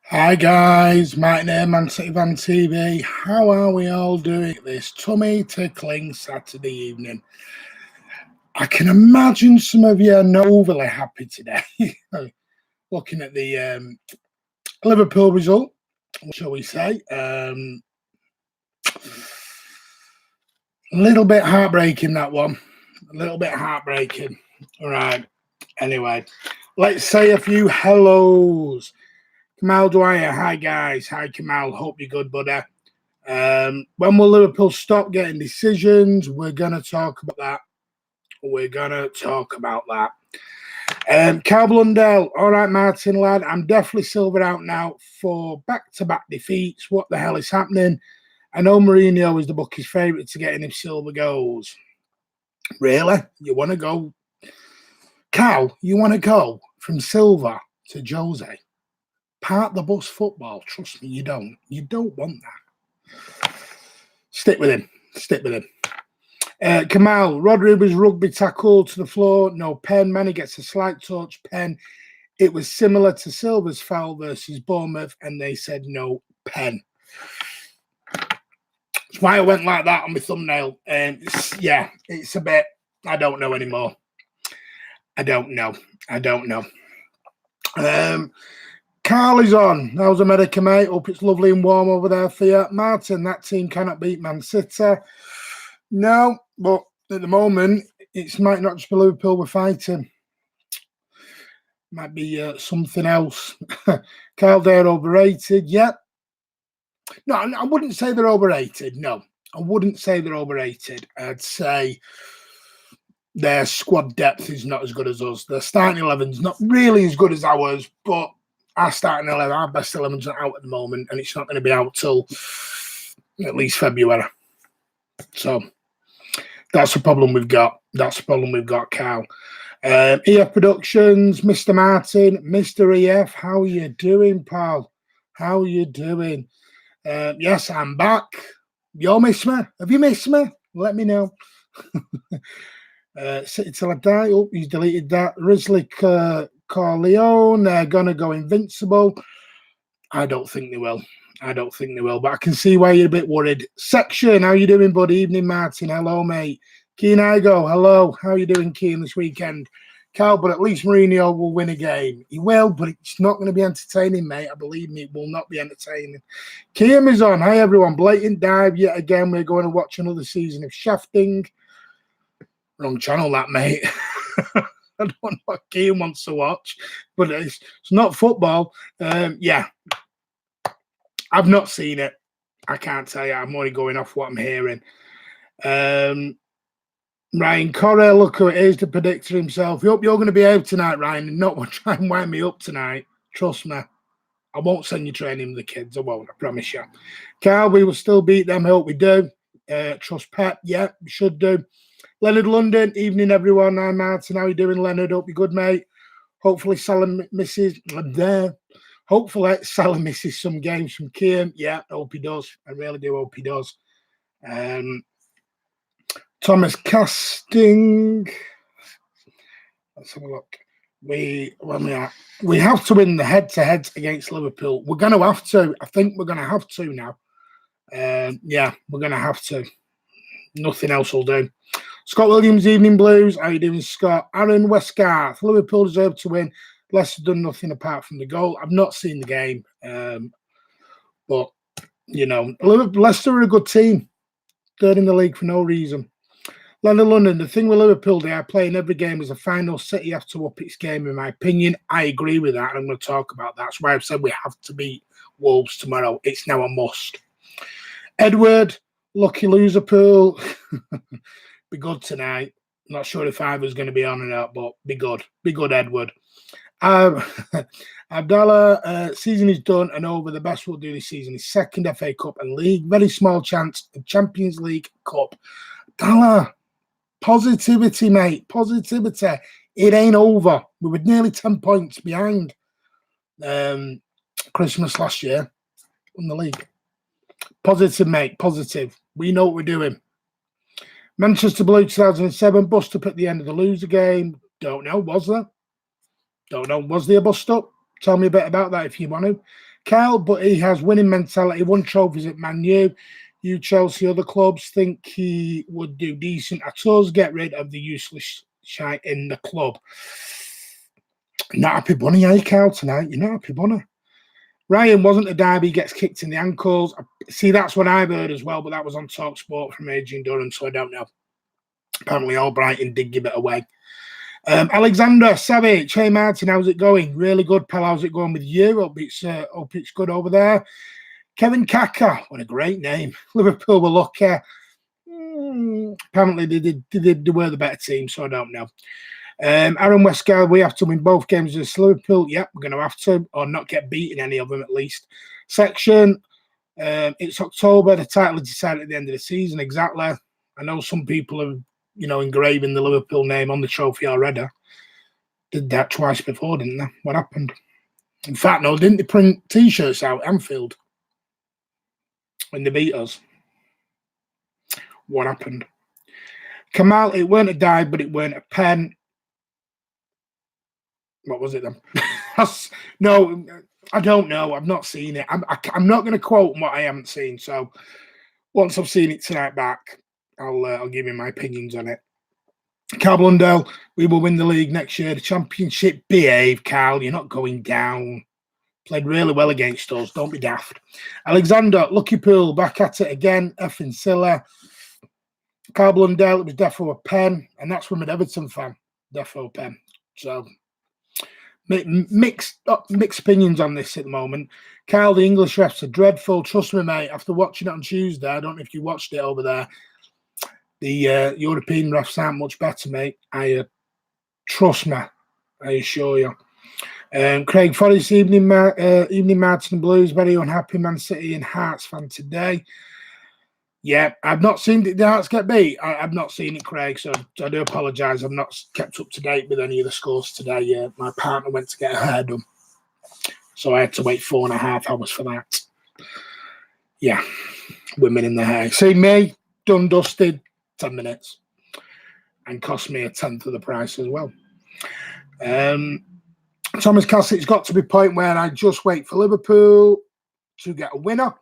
Hi guys, my name is City Van TV. How are we all doing this tummy tickling Saturday evening? I can imagine some of you are not overly happy today. Looking at the Liverpool result, shall we say? A little bit heartbreaking, that one. A little bit heartbreaking. All right. Anyway, let's say a few hellos. Kamal Dwyer, hi guys. Hi Kamal, hope you're good, buddy. When will Liverpool stop getting decisions? We're going to talk about that. Carl Blundell, all right, Martin, lad. I'm definitely silver out now for back-to-back defeats. What the hell is happening? I know Mourinho is the bookie's favourite to getting him silver goals. Really? You want to go? Carl, you want to go from silver to Jose? Part the bus football. Trust me, you don't. You don't want that. Stick with him. Kamal, Rodri was rugby tackled to the floor. No pen. Manny gets a slight touch. Pen. It was similar to Silva's foul versus Bournemouth, and they said no pen. That's why I went like that on my thumbnail. It's a bit. I don't know anymore. I don't know. Carl is on. How's America, mate? Hope it's lovely and warm over there for you. Martin, that team cannot beat Man City. No, but at the moment, it might not just be Liverpool we're fighting. Might be something else. Carl, they're overrated. Yep. No, I wouldn't say they're overrated. No, I wouldn't say they're overrated. I'd say their squad depth is not as good as us. Their starting 11's not really as good as ours, but our starting 11, our best 11's not out at the moment, and it's not going to be out till at least February. So that's the problem we've got. Carl. EF Productions, Mr. Martin, Mr. EF, how you doing, pal? How you doing? Yes, I'm back. You missed me? Have you missed me? Let me know. City till I die. Oh, he's deleted that. Risley Corleone, they're going to go invincible. I don't think they will. But I can see why you're a bit worried. Section, how you doing, bud? Evening, Martin. Hello, mate. Keen Igo, hello. How you doing, Keen, this weekend? Carl, but at least Mourinho will win a game. He will, but it's not going to be entertaining, mate. Believe me, it will not be entertaining. Kim is on. Hi, everyone. Blatant dive yet again. We're going to watch another season of shafting. Wrong channel, that, mate. I don't know what Kim wants to watch, but it's not football. Yeah. I've not seen it. I can't tell you. I'm only going off what I'm hearing. Ryan Correa, look who it is, the predictor himself. You're going to behave tonight, Ryan, and not try and wind me up tonight. Trust me. I won't send you training with the kids. I won't, I promise you. Carl, we will still beat them. I hope we do. Trust Pep. Yeah, we should do. Leonard London, evening, everyone. Hi, Martin. How you doing, Leonard? Hope you're good, mate. Hopefully, Salah misses some games from Kian. Yeah, I hope he does. I really do hope he does. Thomas Casting. Let's have a look. We have to win the head-to-heads against Liverpool. We're going to have to. I think we're going to have to now. Yeah, we're going to have to. Nothing else will do. Scott Williams, Evening Blues. How you doing, Scott? Aaron Westgarth. Liverpool deserve to win. Leicester done nothing apart from the goal. I've not seen the game. But, you know, Leicester are a good team. Third in the league for no reason. London, the thing with Liverpool, they are playing every game as a final. City have to up its game, in my opinion. I agree with that, and I'm going to talk about that. That's why I've said we have to beat Wolves tomorrow. It's now a must. Edward, lucky loser pool. Be good tonight. Not sure if I was going to be on or not, but be good. Be good, Edward. Abdallah, season is done and over. The best we'll do this season is second FA Cup and League. Very small chance of Champions League Cup. Abdallah, positivity, mate. Positivity. It ain't over. We were nearly 10 points behind Christmas last year in the league. Positive, mate. Positive. We know what we're doing. Manchester Blue 2007, bust up at the end of the loser game. Don't know. Was there? Don't know. Was there a bust up? Tell me a bit about that if you want to. Cal, but he has winning mentality, won trophies at Man U. You Chelsea, other clubs think he would do decent at us. Get rid of the useless shite in the club. Not happy bunny, eh, Cal, tonight? You're not happy bunny. Ryan wasn't a derby, gets kicked in the ankles. See, that's what I've heard as well, but that was on TalkSport from Adrian Durham, so I don't know. Apparently, Albrighton did give it away. Alexander Savage, hey Martin, how's it going? Really good, pal. How's it going with you? Hope it's good over there. Kevin Kaka, what a great name. Liverpool were lucky. Apparently, they were the better team, so I don't know. Aaron Westgard, we have to win both games against Liverpool. Yep, we're going to have to, or not get beaten any of them at least. Section, it's October. The title is decided at the end of the season. Exactly. I know some people have, engraving the Liverpool name on the trophy already. Did that twice before, didn't they? What happened? In fact, no, didn't they print T-shirts out at Anfield when they beat us? What happened? Kamal, it weren't a dive, but it weren't a pen. What was it then? No, I don't know. I've not seen it. I'm not going to quote what I haven't seen. So once I've seen it tonight back, I'll give you my opinions on it. Carl Blundell, we will win the league next year. The championship, behave, Carl. You're not going down. Played really well against us. Don't be daft. Alexander, Lucky Pool, back at it again. Effing Silla. Carl Blundell, it was defo a pen. And that's from an Everton fan. Defo pen. So mixed opinions on this at the moment. Carl, the English refs are dreadful. Trust me, mate. After watching it on Tuesday, I don't know if you watched it over there. The European refs aren't much better, mate. Trust me, I assure you. Craig Forrest, evening Martin Blues, very unhappy Man City and Hearts fan today. Yeah, I've not seen the Hearts get beat. I've not seen it, Craig, so I do apologise. I've not kept up to date with any of the scores today. My partner went to get her hair done, so I had to wait 4.5 hours for that. Yeah, women in the hair. See me, done, dusted, 10 minutes, and cost me 1/10 of the price as well. Thomas Cass, it's got to be a point where I just wait for Liverpool to get a winner.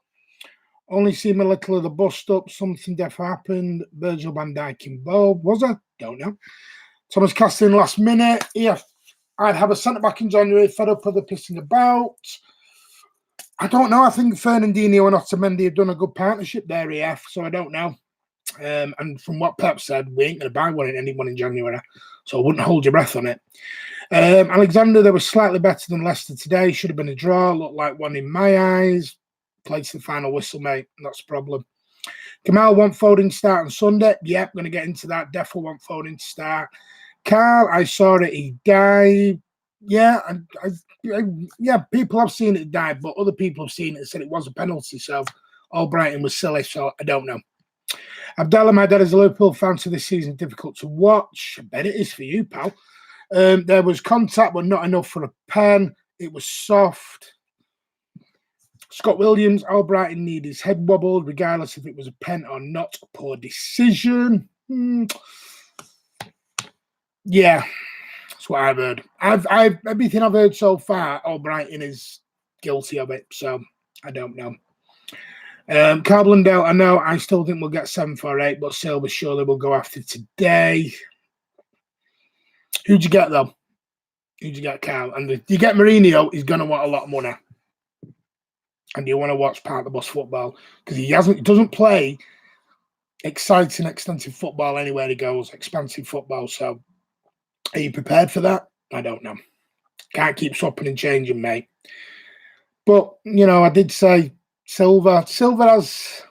Only seen a little of the bust up. Something deaf happened. Virgil van Dijk in Bob. Was I? Don't know. Thomas Casting last minute. Yeah, I'd have a centre back in January. Fed up of the pissing about. I don't know. I think Fernandinho and Otamendi have done a good partnership there, EF. So I don't know. And from what Pep said, we ain't going to buy anyone in January. So I wouldn't hold your breath on it. Alexander, they were slightly better than Leicester today. Should have been a draw. Looked like one in my eyes. Played to the final whistle, mate. That's the problem. Kamal want Foden to start on Sunday. Yep, going to get into that. Definitely want Foden to start. Carl, I saw it. He died. Yeah, yeah. People have seen it die, but other people have seen it and said it was a penalty. So Albrighton was silly. So I don't know. Abdallah, my dad is a Liverpool fan, so this season difficult to watch. I bet it is for you, pal. There was contact, but not enough for a pen. It was soft. Scott Williams, Albrighton needed his head wobbled, regardless if it was a pen or not. Poor decision. Yeah, that's what I've heard. Everything I've heard so far, Albrighton is guilty of it, so I don't know. Carl Blundell, I know, I still think we'll get 7 for 8, but Silver surely will go after today. Who'd you get, though? Who'd you get, Carl? And if you get Mourinho, he's going to want a lot of money. And you want to watch part of the bus football because he doesn't play exciting, extensive football anywhere he goes, expansive football. So are you prepared for that? I don't know. Can't keep swapping and changing, mate. But, I did say Silver has...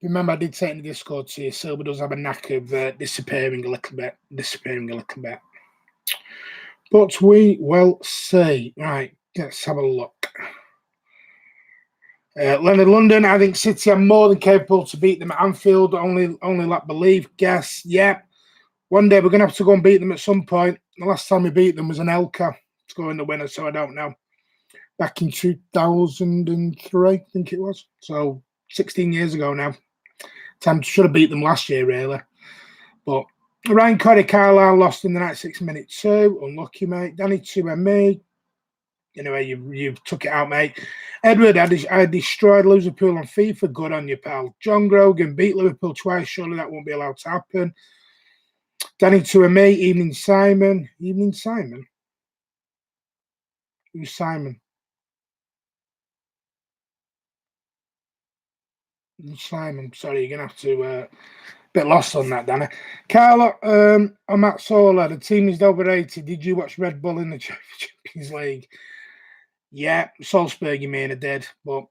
Remember, I did say in the Discord to you, Silver does have a knack of disappearing a little bit. But we will see. Right, let's have a look. Leonard London, I think City are more than capable to beat them at Anfield. Only lack belief. Guess, yeah. One day we're going to have to go and beat them at some point. The last time we beat them was an Elka to go in the winner, so I don't know. Back in 2003, I think it was. So 16 years ago now. Should have beat them last year, really. But Ryan Corey Carlisle lost in the 96th minute too. Unlucky, mate. Danny 2ME. Anyway, you've took it out, mate. Edward, I destroyed Liverpool on FIFA. Good on you, pal. John Grogan beat Liverpool twice. Surely that won't be allowed to happen. Danny to a mate. Evening, Simon. Evening, Simon. Who's Simon? Simon. Sorry, you're gonna have to. Bit lost on that, Danny. Carlo, I'm Matt Sola. The team is overrated. Did you watch Red Bull in the Champions League? Yeah, Salzburg, you mean, I did, but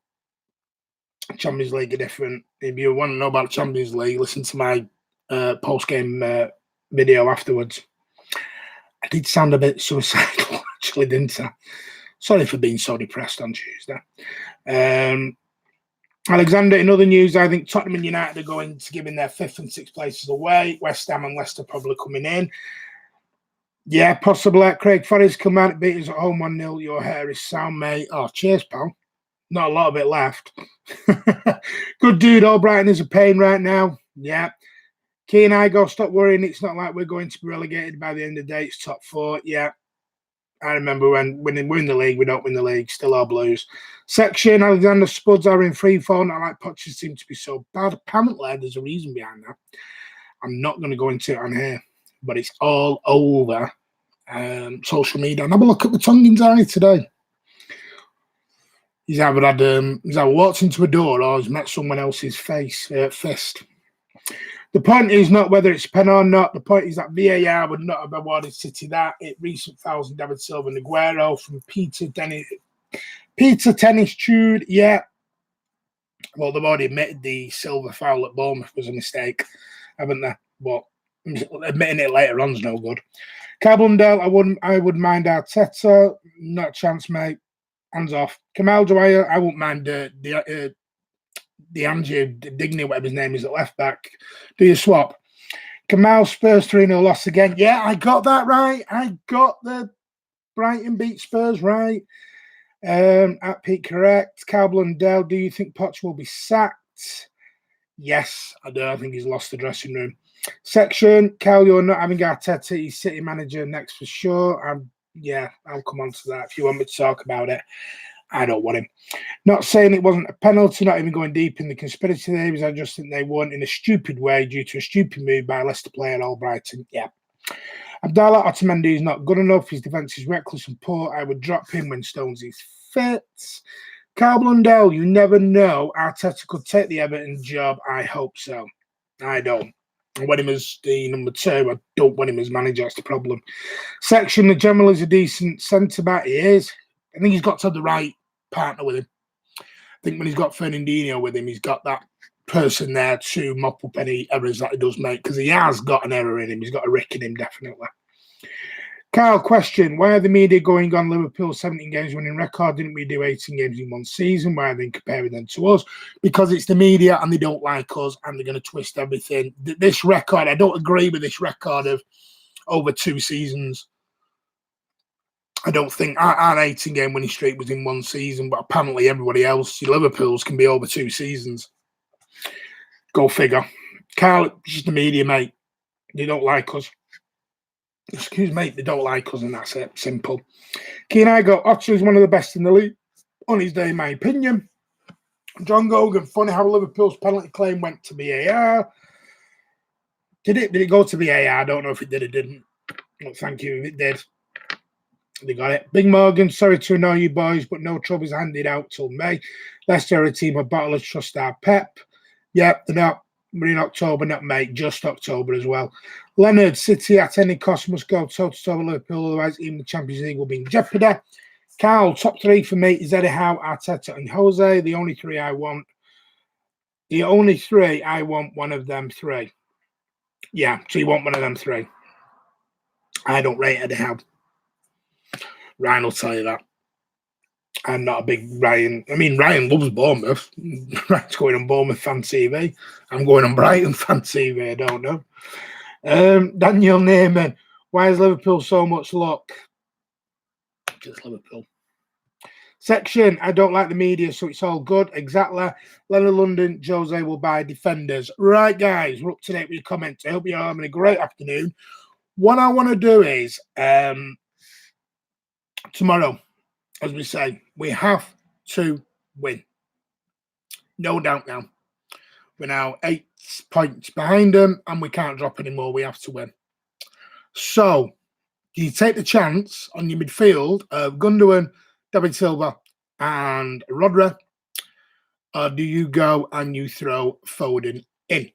Champions League are different. If you want to know about Champions League, listen to my post-game video afterwards. I did sound a bit suicidal, actually, didn't I? Sorry for being so depressed on Tuesday. Alexander, in other news, I think Tottenham and United are going to give in their 5th and 6th places away. West Ham and Leicester probably coming in. Yeah, possibly. Craig Forrest come out, beat us at home 1-0. Your hair is sound, mate. Oh, cheers, pal. Not a lot of it left. Good dude. Albrighton is a pain right now. Yeah. Key and I go, stop worrying. It's not like we're going to be relegated by the end of the day. It's top 4. Yeah. I remember when we're in the league, we don't win the league. Still our Blues. Section, Alexander Spuds are in free fall. Not like Pochers seem to be so bad. Apparently, there's a reason behind that. I'm not going to go into it on here, but it's all over social media. And have a look at the Tongan's eye today. He's either walked into a door or he's met someone else's fist. The point is not whether it's pen or not. The point is that VAR would not have awarded City that. Recent fouls in David Silva and Aguero from Peter Tennis Tude. Yeah. Well, they've already admitted the Silva foul at Bournemouth was a mistake, haven't they? But admitting it later on is no good. Carbondale, I wouldn't mind Arteta. Not a chance, mate. Hands off. Kamal Dwyer, I wouldn't mind the Andrew Digney, whatever his name is, at left back. Do you swap? Kamal Spurs 3-0 loss again. Yeah, I got that right. I got the Brighton beat Spurs right. At Pete correct. Carl Dell, do you think Poch will be sacked? Yes, I do. I think he's lost the dressing room. Section, Cal, you're not having Arteta. He's City manager next for sure. Yeah, I'll come on to that if you want me to talk about it. I don't want him. Not saying it wasn't a penalty, not even going deep in the conspiracy theories. I just think they won in a stupid way due to a stupid move by a Leicester player, Albrighton. Yeah. Abdallah Otamendi is not good enough. His defence is reckless and poor. I would drop him when Stones is fit. Carl Blundell, you never know. Arteta could take the Everton job. I hope so. I don't. I want him as the number 2. I don't want him as manager. That's the problem. Section, the General is a decent centre-back. He is. I think he's got to have the right partner with him. I think when he's got Fernandinho with him, he's got that person there to mop up any errors that he does make, because he has got an error in him. He's got a rick in him, definitely. Carl, question. Why are the media going on Liverpool's 17 games winning record? Didn't we do 18 games in one season? Why are they comparing them to us? Because it's the media and they don't like us and they're going to twist everything. This record, I don't agree with this record of over 2 seasons. I don't think our 18-game winning streak was in one season, but apparently everybody else, Liverpool's, can be over 2 seasons. Go figure. Carl, it's just the media, mate. They don't like us. Excuse me, they don't like us, and that's it. Simple. Keen I go, Otter is one of the best in the league on his day, in my opinion. John Gogan, funny how Liverpool's penalty claim went to VAR. Did it go to VAR? I don't know if it did or didn't. Well, thank you if it did. They got it. Big Morgan, sorry to annoy you boys, but no troubles handed out till May. Leicester are a team of battlers, trust our Pep. Yep, they're not. We're in October, not May, just October as well. Leonard, City at any cost must go toe-to-toe with Liverpool, otherwise even the Champions League will be in jeopardy. Carl, top 3 for me is Eddie Howe, Arteta and Jose. The only 3 I want one of them 3. Yeah, so you want one of them 3. I don't rate Eddie Howe. Ryan will tell you that. I'm not a big Ryan. I mean, Ryan loves Bournemouth. Ryan's going on Bournemouth fan TV. I'm going on Brighton fan TV. I don't know. Daniel Neyman. Why is Liverpool so much luck? Just Liverpool. Section. I don't like the media, so it's all good. Exactly. Leonard London. Jose will buy defenders. Right, guys. We're up to date with your comments. I hope you're having a great afternoon. What I want to do is tomorrow, as we say, we have to win. No doubt now. We're now 8 points behind them, and we can't drop anymore. We have to win. So, do you take the chance on your midfield of Gundogan, David Silva, and Rodri? Or do you go and you throw Foden in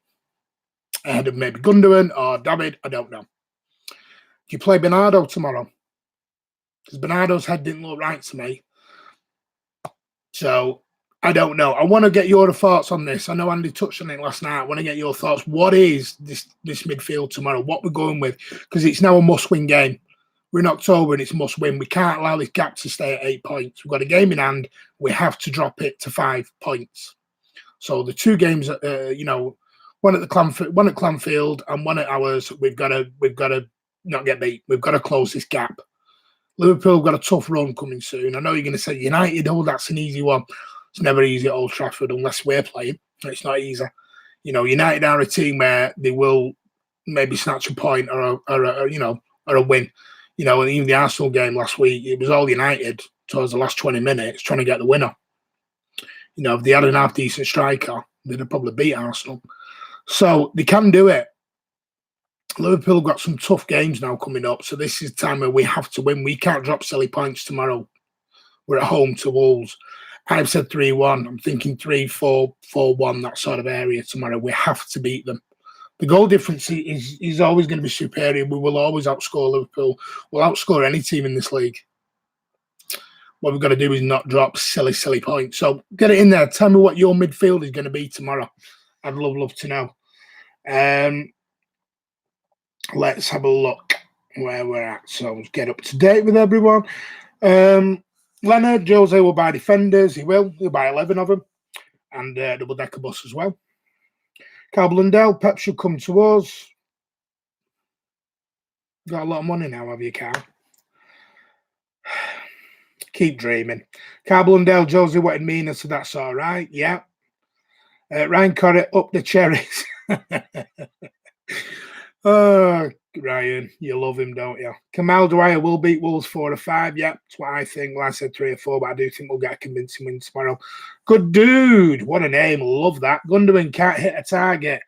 ahead of maybe Gundogan or David? I don't know. Do you play Bernardo tomorrow? Because Bernardo's head didn't look right to me. So, I don't know. I want to get your thoughts on this. I know Andy touched on it last night. I want to get your thoughts. What is this midfield tomorrow? What we're going with? Because it's now a must-win game. We're in October and it's must-win. We can't allow this gap to stay at 8 points. We've got a game in hand. We have to drop it to 5 points. So the 2 games, one at Clanfield and one at ours. We've got to not get beat. We've got to close this gap. Liverpool got a tough run coming soon. I know you're going to say United. Oh, that's an easy one. It's never easy at Old Trafford unless we're playing. It's not easy. United are a team where they will maybe snatch a point or a win. And even the Arsenal game last week, it was all United towards the last 20 minutes trying to get the winner. If they had an half-decent striker, they'd have probably beat Arsenal. So they can do it. Liverpool got some tough games now coming up, so this is the time where we have to win. We can't drop silly points tomorrow. We're at home to Wolves. I've said 3-1. I'm thinking 3-4, 4-1, that sort of area tomorrow. We have to beat them. The goal difference is always going to be superior. We will always outscore Liverpool. We'll outscore any team in this league. What we've got to do is not drop silly points. So get it in there. Tell me what your midfield is going to be tomorrow. I'd love to know. Let's have a look where we're at. So let's get up to date with everyone. Leonard, Jose will buy defenders. He'll buy 11 of them. And double-decker bus as well. Carl Blundell, Pep should come to us. Got a lot of money now, have you, Carl? Keep dreaming. Carl Blundell, Jose wanted Mina, so that's all right. Yeah. Ryan Corrie, up the cherries. Oh, Ryan, you love him, don't you? Kamal Dwyer will beat Wolves 4-5. Yeah, that's what I think. Well, I said 3 or 4, but I do think we'll get a convincing win tomorrow. Good dude. What a name. Love that. Gundogan can't hit a target.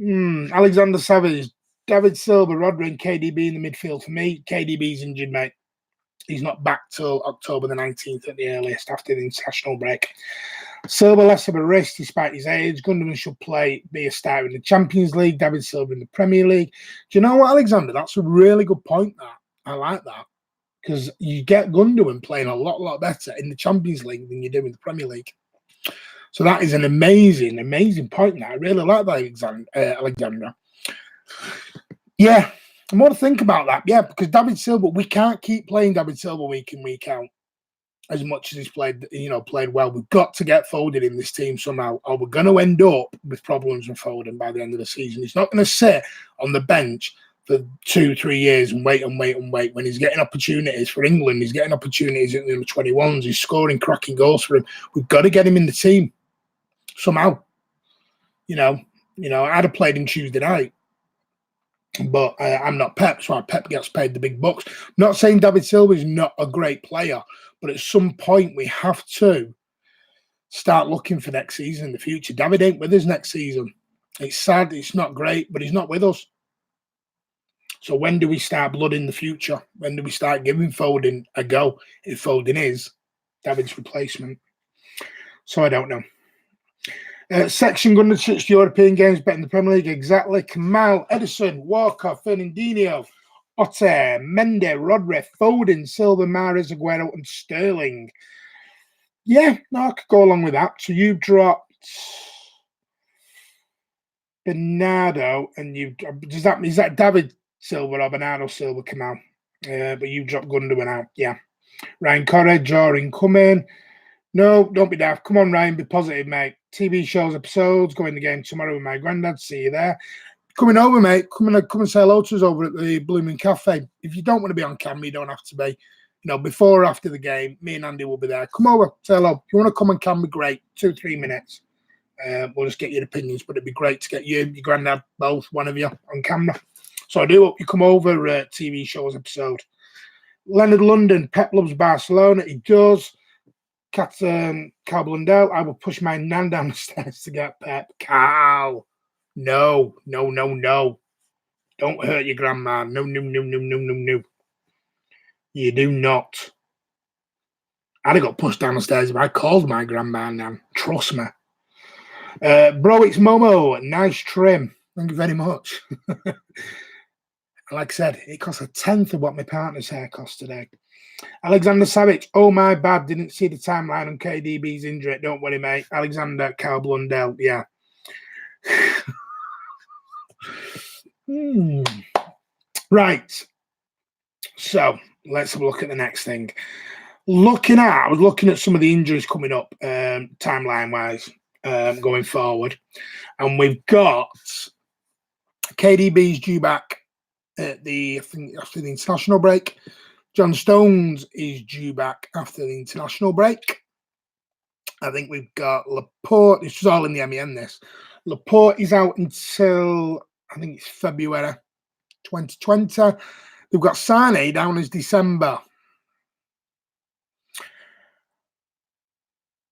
Alexander Savage, David Silva, Rodri and KDB in the midfield for me. KDB's injured, mate. He's not back till October the 19th at the earliest after the international break. Silva less of a risk despite his age. Gundogan should be a starter in the Champions League. David Silva in the Premier League. Do you know what, Alexander? That's a really good point, that. I like that. Because you get Gundogan playing a lot better in the Champions League than you do in the Premier League. So that is an amazing point now. I really like that, Alexander. Yeah, more to think about that. Yeah, because David Silva, we can't keep playing David Silva week in, week out as much as he's played well. We've got to get Foden in this team somehow, or we're going to end up with problems with Foden by the end of the season. He's not going to sit on the bench for 2-3 years and wait when he's getting opportunities for England. He's getting opportunities in the 21s. He's scoring cracking goals for him. We've got to get him in the team somehow. I'd have played him Tuesday night. But I'm not Pep, so Pep gets paid the big bucks. Not saying David Silva is not a great player, but at some point we have to start looking for next season in the future. David ain't with us next season. It's sad, it's not great, but he's not with us. So when do we start blooding the future? When do we start giving Foden a go if Foden is David's replacement? So I don't know. Section going to touch European games betting the Premier League. Exactly. Kamal, Edison, Walker, Fernandinho, Otte, Mende, Rodri, Foden, Silva, Mahrez, Aguero, and Sterling. Yeah, no, I could go along with that. So you've dropped Bernardo, and is that David Silva or Bernardo Silva, Kamal? But you dropped Gundogan out. Yeah. Ryan Corrie, Jorin, come in. No, don't be daft. Come on, Ryan, be positive, mate. TV shows, episodes, go in the game tomorrow with my granddad. See you there. Coming over, mate. Come and say hello to us over at the Blooming Cafe. If you don't want to be on camera, you don't have to be. Before or after the game, me and Andy will be there. Come over, say hello. If you want to come on camera, great. 2-3 minutes. We'll just get your opinions, but it'd be great to get you, your granddad, both, one of you, on camera. So I do hope you come over TV shows episode. Leonard London, Pep loves Barcelona. He does. Carl Blundell, I will push my nan down the stairs to get Pep. Carl, no. Don't hurt your grandma. No. You do not. I'd have got pushed down the stairs if I called my grandma nan. Trust me. Bro, it's Momo. Nice trim. Thank you very much. Like I said, it costs 1/10 of what my partner's hair cost today. Alexander Savage, oh my bad, didn't see the timeline on KDB's injury. Don't worry, mate. Alexander Carl Blundell, yeah. Right. So let's have a look at the next thing. I was looking at some of the injuries coming up, timeline-wise, going forward. And we've got KDB's due back at after the international break. John Stones is due back after the international break. I think we've got Laporte. This is all in the MEN, this. Laporte is out until, I think it's February 2020. We've got Sane down as December.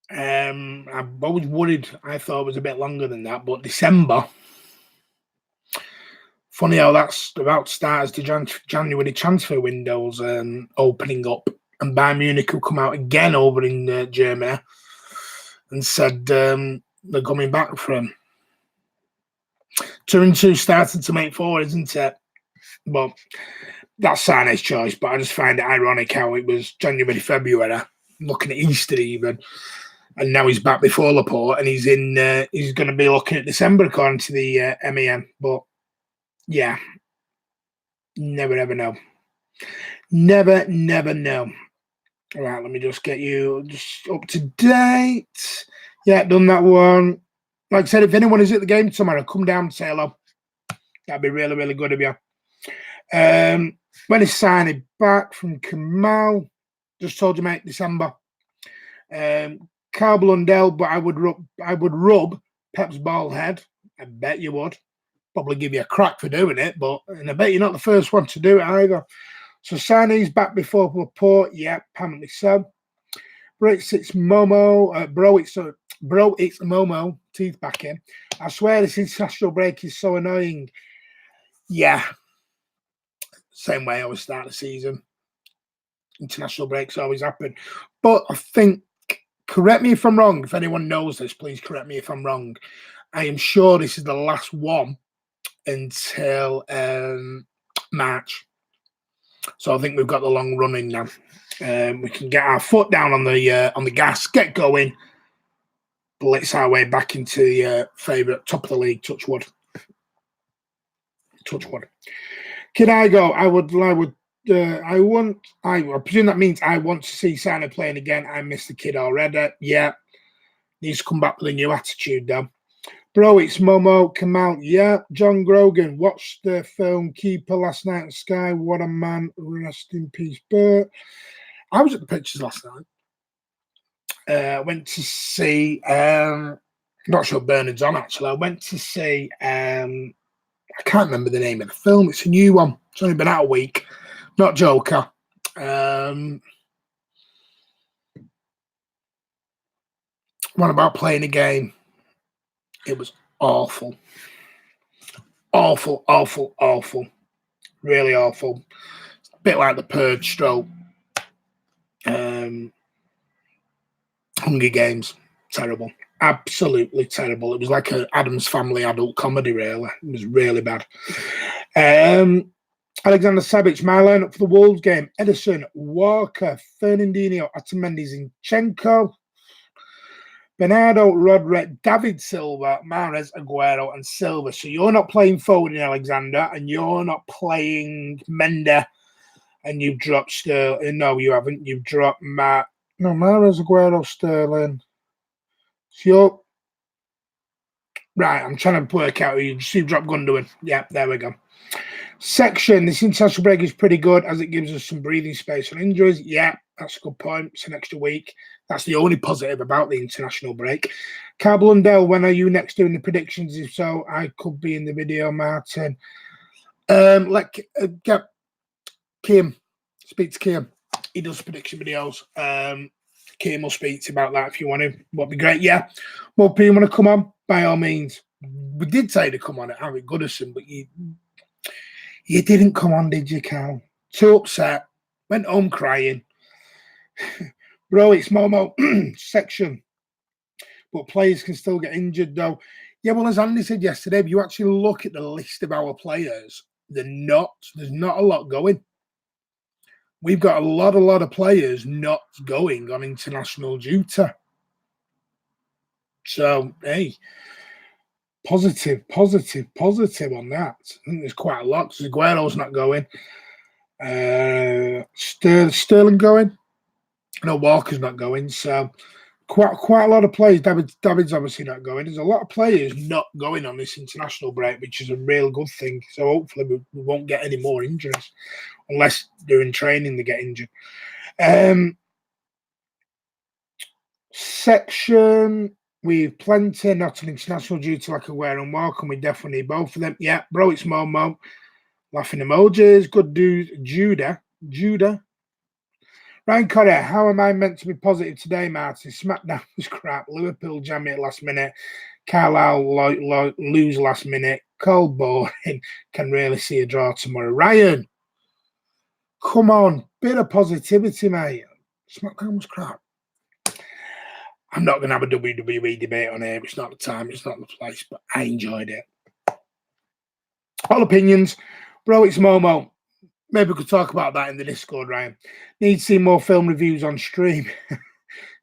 I've always worried. I thought it was a bit longer than that, but December. Funny how that's about to start as the January transfer windows opening up, and Bayern Munich will come out again over in Germany and said they're coming back for him. 2 starting to make 4, isn't it? But that's Sane's choice. But I just find it ironic how it was January, February, looking at Easter even, and now he's back before Laporte, and he's going to be looking at December according to the MEN. But yeah, never ever know. Never know. All right, let me just get you just up to date. Yeah, done that one. Like I said, if anyone is at the game tomorrow, come down and say hello. That'd be really, really good of you. When is signing back from Kamal? Just told you, mate, December. Carl Blundell, but I would rub Pep's bald head. I bet you would. Probably give you a crack for doing it, and I bet you're not the first one to do it either. So Sane's back before Laporte. Yeah, apparently so. It's Momo. Bro, it's Momo. Teeth back in. I swear this international break is so annoying. Yeah. Same way I always start the season. International breaks always happen. But I think, correct me if I'm wrong. If anyone knows this, please correct me if I'm wrong. I am sure this is the last one until March. So I think we've got the long running now. We can get our foot down on the gas, get going, blitz our way back into the favourite top of the league. Touch wood. Can I go? I presume that means I want to see Sane playing again. I miss the kid already. Yeah, needs to come back with a new attitude though. Bro, it's Momo. Kamal. Yeah. John Grogan. Watched the film Keeper last night on Sky. What a man. Rest in peace. Bert. I was at the pictures last night. Went to see, not sure Bernard's on actually. I went to see, I can't remember the name of the film. It's a new one. It's only been out a week. Not Joker. One about playing a game. It was awful. Awful. Really awful. A bit like The Purge stroke. Hunger Games. Terrible. Absolutely terrible. It was like an Addams Family adult comedy, really. It was really bad. Alexander Savic, my lineup for the Wolves game. Edison, Walker, Fernandinho, Otamendi, Zinchenko, Bernardo, Roderick, David Silva, Mahrez, Aguero, and Silva. So you're not playing forward in Alexander, and you're not playing Mendy, and you've dropped Sterling. No, you haven't. You've dropped Mahrez, Aguero, Sterling. So you're right. I'm trying to work out who you've dropped Gundogan. Yeah, there we go. Section, this international break is pretty good as it gives us some breathing space on injuries. Yeah, that's a good point. It's an extra week. That's the only positive about the international break. Carl Blundell, when are you next doing the predictions? If so, I could be in the video, Martin. Get Kim Speak to Kim. He does prediction videos. Kim will speak to you about that if you want to. What'd be great, yeah. More people want to come on, by all means. We did say to come on at Harry Goodison, but you didn't come on, did you, Cal? Too upset. Went home crying. Bro, it's Momo section. But players can still get injured, though. Yeah, well, as Andy said yesterday, if you actually look at the list of our players, there's not a lot going. We've got a lot of players not going on international duty. So, hey, positive on that. I think there's quite a lot. Aguero's not going. Sterling going. No, Walker's not going. So, quite a lot of players. David's obviously not going. There's a lot of players not going on this international break, which is a real good thing. So hopefully we won't get any more injuries, unless during training they get injured. Section, we've plenty, not an international duty like Aguero and Walker, and we definitely need both of them. Yeah, bro, it's Momo. Laughing emojis. Good dude, Judah. Ryan Correa, how am I meant to be positive today, Martin? SmackDown was crap. Liverpool jam it last minute. Carlisle lose last minute. Cold boring. Can really see a draw tomorrow. Ryan, come on. Bit of positivity, mate. SmackDown was crap. I'm not going to have a WWE debate on here. It's not the time. It's not the place. But I enjoyed it. All opinions. Bro, it's Momo. Maybe we could talk about that in the Discord, Ryan. Need to see more film reviews on stream.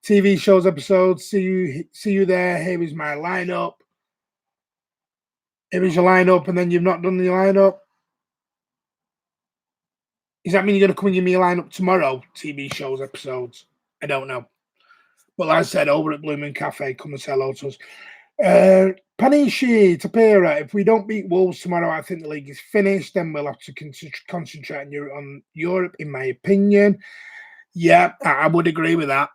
TV shows episodes. See you there. Here is my lineup. Here is your lineup, and then you've not done the lineup. Does that mean you're going to come and give me a lineup tomorrow? TV shows episodes. I don't know. But like I said, over at Blue Moon Cafe, come and say hello to us. Panishi, Tapira, if we don't beat Wolves tomorrow, I think the league is finished. Then we'll have to concentrate on Europe, in my opinion. Yeah, I would agree with that.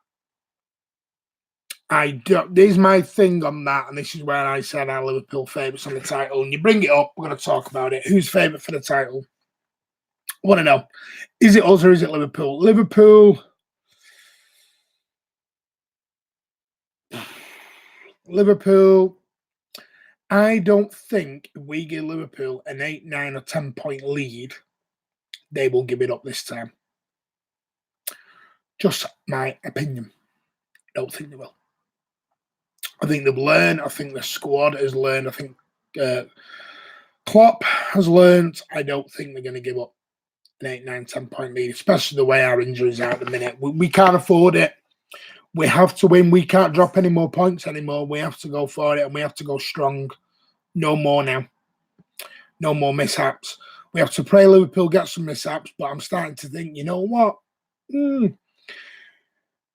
This is my thing on that, and this is where I said our Liverpool favourites on the title. And you bring it up, we're going to talk about it. Who's favourite for the title? I want to know. Is it us or is it Liverpool? Liverpool. I don't think if we give Liverpool an 8, 9 or 10 point lead, they will give it up this time. Just my opinion. I don't think they will. I think they've learned. I think the squad has learned. I think Klopp has learned. I don't think they're going to give up an 8, 9, 10 point lead, especially the way our injuries are at the minute. We can't afford it. We have to win. We can't drop any more points anymore. We have to go for it, and we have to go strong. No more now. No more mishaps. We have to pray Liverpool get some mishaps, but I'm starting to think, you know what?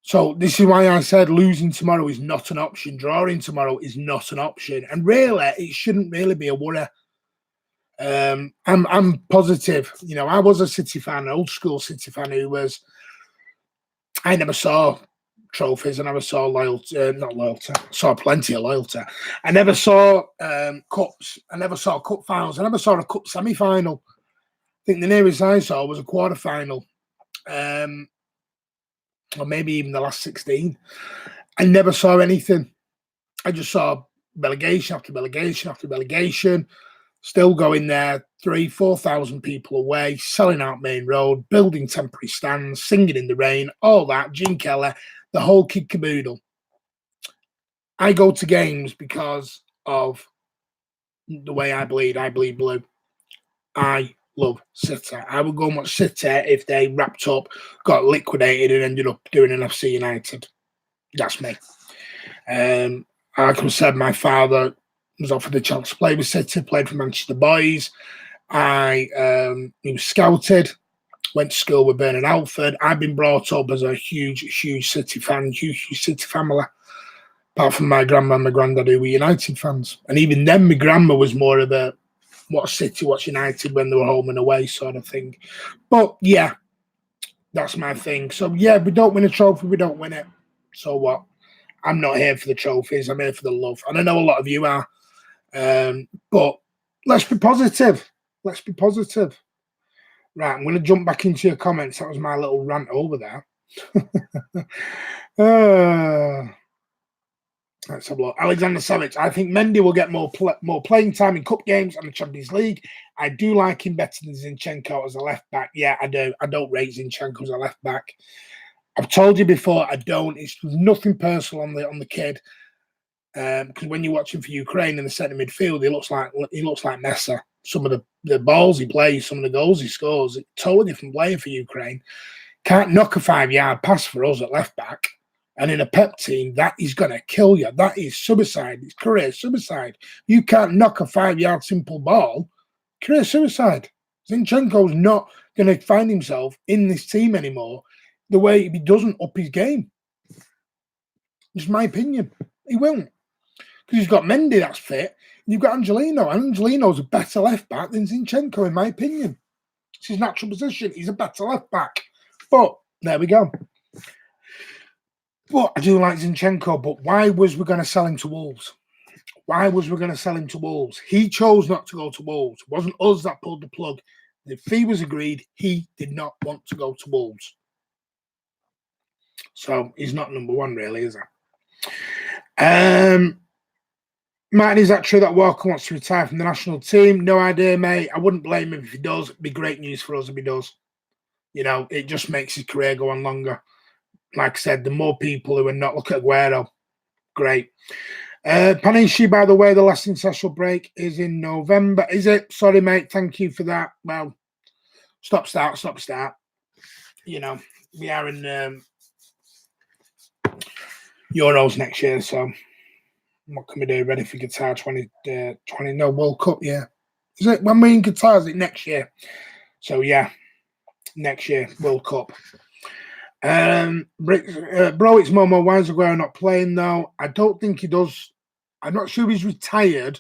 So this is why I said losing tomorrow is not an option. Drawing tomorrow is not an option. And really, it shouldn't really be a worry. I'm positive. You know, I was a City fan, an old school City fan I never saw trophies. I never saw loyalty, not loyalty. I saw plenty of loyalty. I never saw cups. I never saw cup finals. I never saw a cup semi-final. I think the nearest I saw was a quarter-final. Or maybe even the last 16. I never saw anything. I just saw relegation after relegation after relegation. Still going there, 3,000-4,000 people away, selling out Main Road, building temporary stands, singing in the rain, all that, Gene Kelly, the whole kid caboodle. I go to games because of the way I bleed. I bleed blue. I love City. I would go and watch City if they wrapped up, got liquidated, and ended up doing an FC United. That's me. Like I said, my father was offered the chance to play with City, played for Manchester Boys. He was scouted, went to school with Bernard Alford. I've been brought up as a huge City fan, huge City family. Apart from my grandma and my granddad, who were United fans. And even then, my grandma was more of a watch City, watch United when they were home and away sort of thing. But yeah, that's my thing. So yeah, if we don't win a trophy, we don't win it. So what? I'm not here for the trophies. I'm here for the love. And I know a lot of you are. But let's be positive. Let's be positive. Right, I'm going to jump back into your comments. That was my little rant over there. Let's have a look. Alexander Savage. I think Mendy will get more playing time in cup games and the Champions League. I do like him better than Zinchenko as a left back. Yeah, I do. I don't rate Zinchenko as a left back. I've told you before, I don't. It's nothing personal on the kid. Because when you watch him for Ukraine in the centre midfield, he looks like Messi. Some of the balls he plays, some of the goals he scores, it's totally different player for Ukraine. Can't knock a 5-yard pass for us at left back. And in a Pep team, that is going to kill you. That is suicide. It's career suicide. You can't knock a 5-yard simple ball. Career suicide. Zinchenko's not going to find himself in this team anymore the way he doesn't up his game. It's my opinion. He won't. Because he's got Mendy that's fit, and you've got Angelino. And Angelino's a better left back than Zinchenko, in my opinion. It's his natural position. He's a better left back. But there we go. But I do like Zinchenko, but why was we going to sell him to Wolves? Why was we going to sell him to Wolves? He chose not to go to Wolves. It wasn't us that pulled the plug. The fee was agreed. He did not want to go to Wolves. So he's not number one, really, is he? Martin, is that true that Walker wants to retire from the national team? No idea, mate. I wouldn't blame him if he does. It'd be great news for us if he does. You know, it just makes his career go on longer. Like I said, the more people who are not, look at Aguero. Great. Panishi, by the way, the last international break is in November. Is it? Sorry, mate. Thank you for that. Well, stop, start. You know, we are in Euros next year, so what can we do? Ready for Qatar 2020? No, World Cup, yeah. Is it when we're in Qatar? Is it next year? So, yeah, next year, World Cup. Bro, it's Momo. Why is Aguero not playing, though? I don't think he does. I'm not sure he's retired,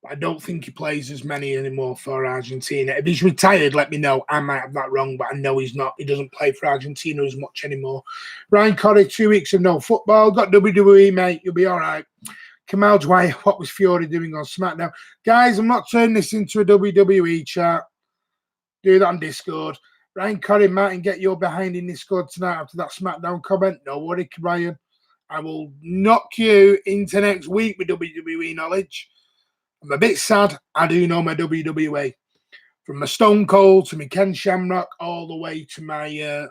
but I don't think he plays as many anymore for Argentina. If he's retired, let me know. I might have that wrong, but I know he's not. He doesn't play for Argentina as much anymore. Ryan Corrie, 2 weeks of no football. Got WWE, mate. You'll be all right. Kamal Dwyer, what was Fury doing on SmackDown? Guys, I'm not turning this into a WWE chat. Do that on Discord. Ryan Corrie, Martin, get your behind in Discord tonight after that SmackDown comment. No worry, Ryan. I will knock you into next week with WWE knowledge. I'm a bit sad. I do know my WWE. From my Stone Cold to my Ken Shamrock, all the way to my,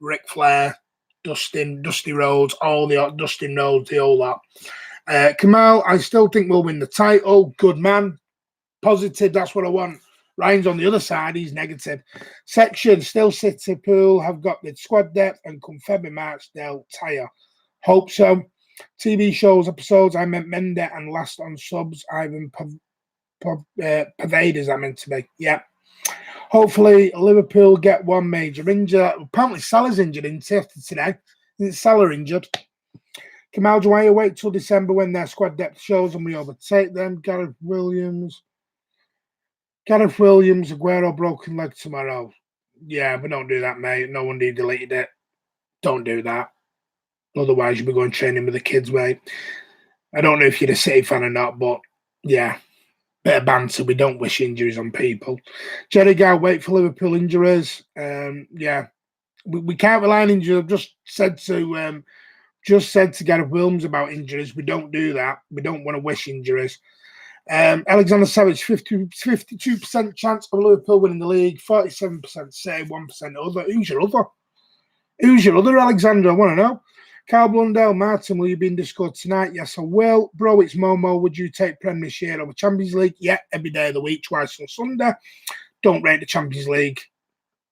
Ric Flair, Dusty Rhodes, all the Dustin Rhodes, the all that. Kamal, I still think we'll win the title. Good man. Positive, that's what I want. Ryan's on the other side, he's negative. Section, still City Pool have got the squad depth, and come February, March, they'll tire. Hope so. TV shows, episodes, I meant Mende, and last on subs, Ivan Pervaders, I meant to be. Yeah. Hopefully, Liverpool get one major injury. Apparently, Salah's injured in today. Isn't Salah injured? Kamal Dwyer, wait till December when their squad depth shows and we overtake them. Gareth Williams, Aguero broken leg tomorrow. Yeah, but don't do that, mate. No wonder you deleted it. Don't do that. Otherwise, you'll be going training with the kids, mate. I don't know if you're a City fan or not, but yeah, bit of banter. We don't wish injuries on people. Jerry Gow, wait for Liverpool injuries. Yeah, we can't rely on injuries. I've just said to Gareth Williams about injuries. We don't do that. We don't want to wish injuries. Alexander Savage, 52% chance of Liverpool winning the league, 47% say, 1% other. Who's your other? Alexander? I want to know. Carl Blundell, Martin, will you be in Discord tonight? Yes, I will. Bro, it's Momo. Would you take Prem this year over Champions League? Yeah, every day of the week, twice on Sunday. Don't rate the Champions League.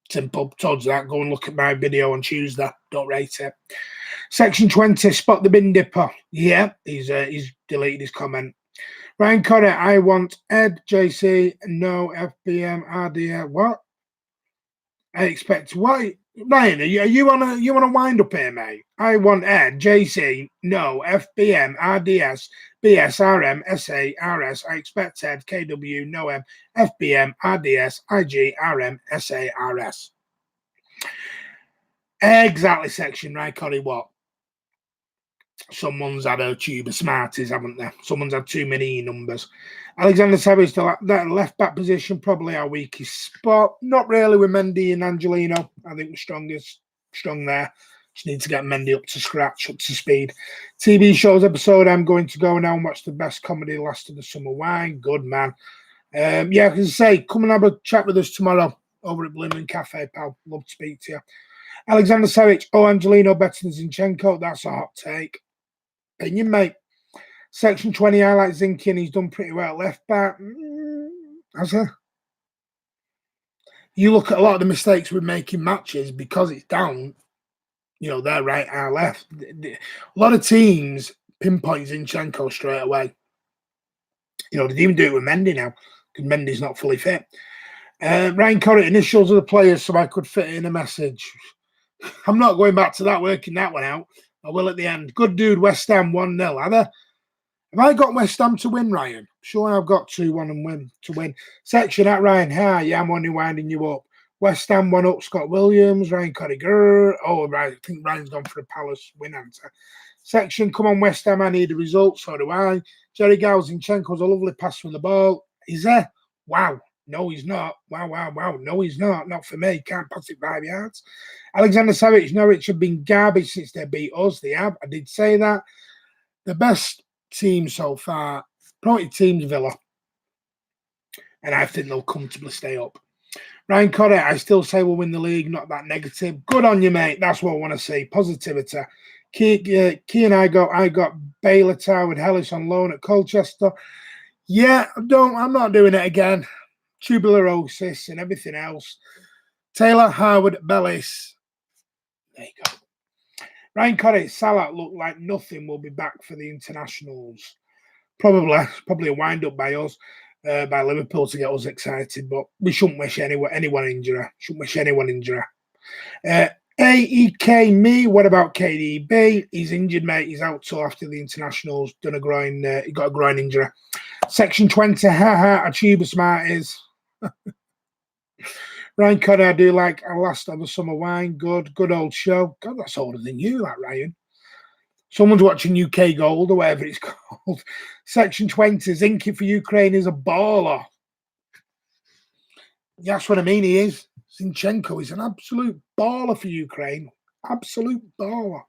Simple. Told you that. Go and look at my video on Tuesday. Don't rate it. Section 20, spot the bin dipper. Yeah, he's deleted his comment. Ryan Corrie, I want Ed, JC, no, FBM, RDA. What? I expect what? Ryan, are you on a wind up here, mate? I want Ed, JC, no, FBM, RDS, BS, RM, SA, RS. I expect Ed, KW, no M, FBM, RDS, IG, RM, SA, RS. Exactly, section, right, Corrie, what? Someone's had a tube of Smarties, haven't they? Someone's had too many numbers. Alexander Savage, that left back position, probably our weakest spot. Not really with Mendy and Angelino. I think we're strong there. Just need to get Mendy up to scratch, up to speed. TV shows episode, I'm going to go now and watch the best comedy last of the summer wine. Good man. Yeah, I can say, come and have a chat with us tomorrow over at Blooming Cafe, pal. Love to speak to you. Alexander Savage, Angelino better than Zinchenko. That's a hot take. Opinion, mate. Section 20, I like Zinky and he's done pretty well left back. Has he? You look at a lot of the mistakes we're making matches because it's down, they're right, our left. A lot of teams pinpoint Zinchenko straight away. They didn't even do it with Mendy now because Mendy's not fully fit. Ryan Corrie, initials of the players so I could fit in a message. I'm not going back to that, working that one out. I will at the end. Good dude, West Ham 1-0. Have I got West Ham to win, Ryan? Sure, I've got 2-1 and to win. Section at Ryan. Yeah, I'm only winding you up. West Ham 1-up, Scott Williams, Ryan Corrie. Right. I think Ryan's gone for a Palace win answer. Section, come on, West Ham, I need a result. So do I. Jerry Zinchenko's a lovely pass from the ball. Is there? Wow. No, he's not. Wow. No, he's not. Not for me. Can't pass it 5 yards. Alexander Savage, Norwich have been garbage since they beat us. They have. I did say that. The best team so far, probably team's Villa. And I think they'll comfortably stay up. Ryan Corrie, I still say we'll win the league. Not that negative. Good on you, mate. That's what I want to see. Positivity. Key and I got Baylor Tower with Hellis on loan at Colchester. Yeah, I'm not doing it again. Tuberculosis and everything else. Taylor, Harwood, Bellis. There you go. Ryan Corrie, Salah looked like nothing will be back for the internationals. Probably a wind up by us, by Liverpool to get us excited, but we shouldn't wish anyone injury. AEK me, what about KDB? He's injured, mate. He's out till after the internationals. He got a groin injury. Section 20, a tuber smart is. Ryan Corrie, I do like our last of the summer wine. Good old show. God, that's older than you, that Ryan. Someone's watching UK Gold or whatever it's called. Section 20, Zinky for Ukraine is a baller. That's what I mean, he is. Zinchenko is an absolute baller for Ukraine. Absolute baller.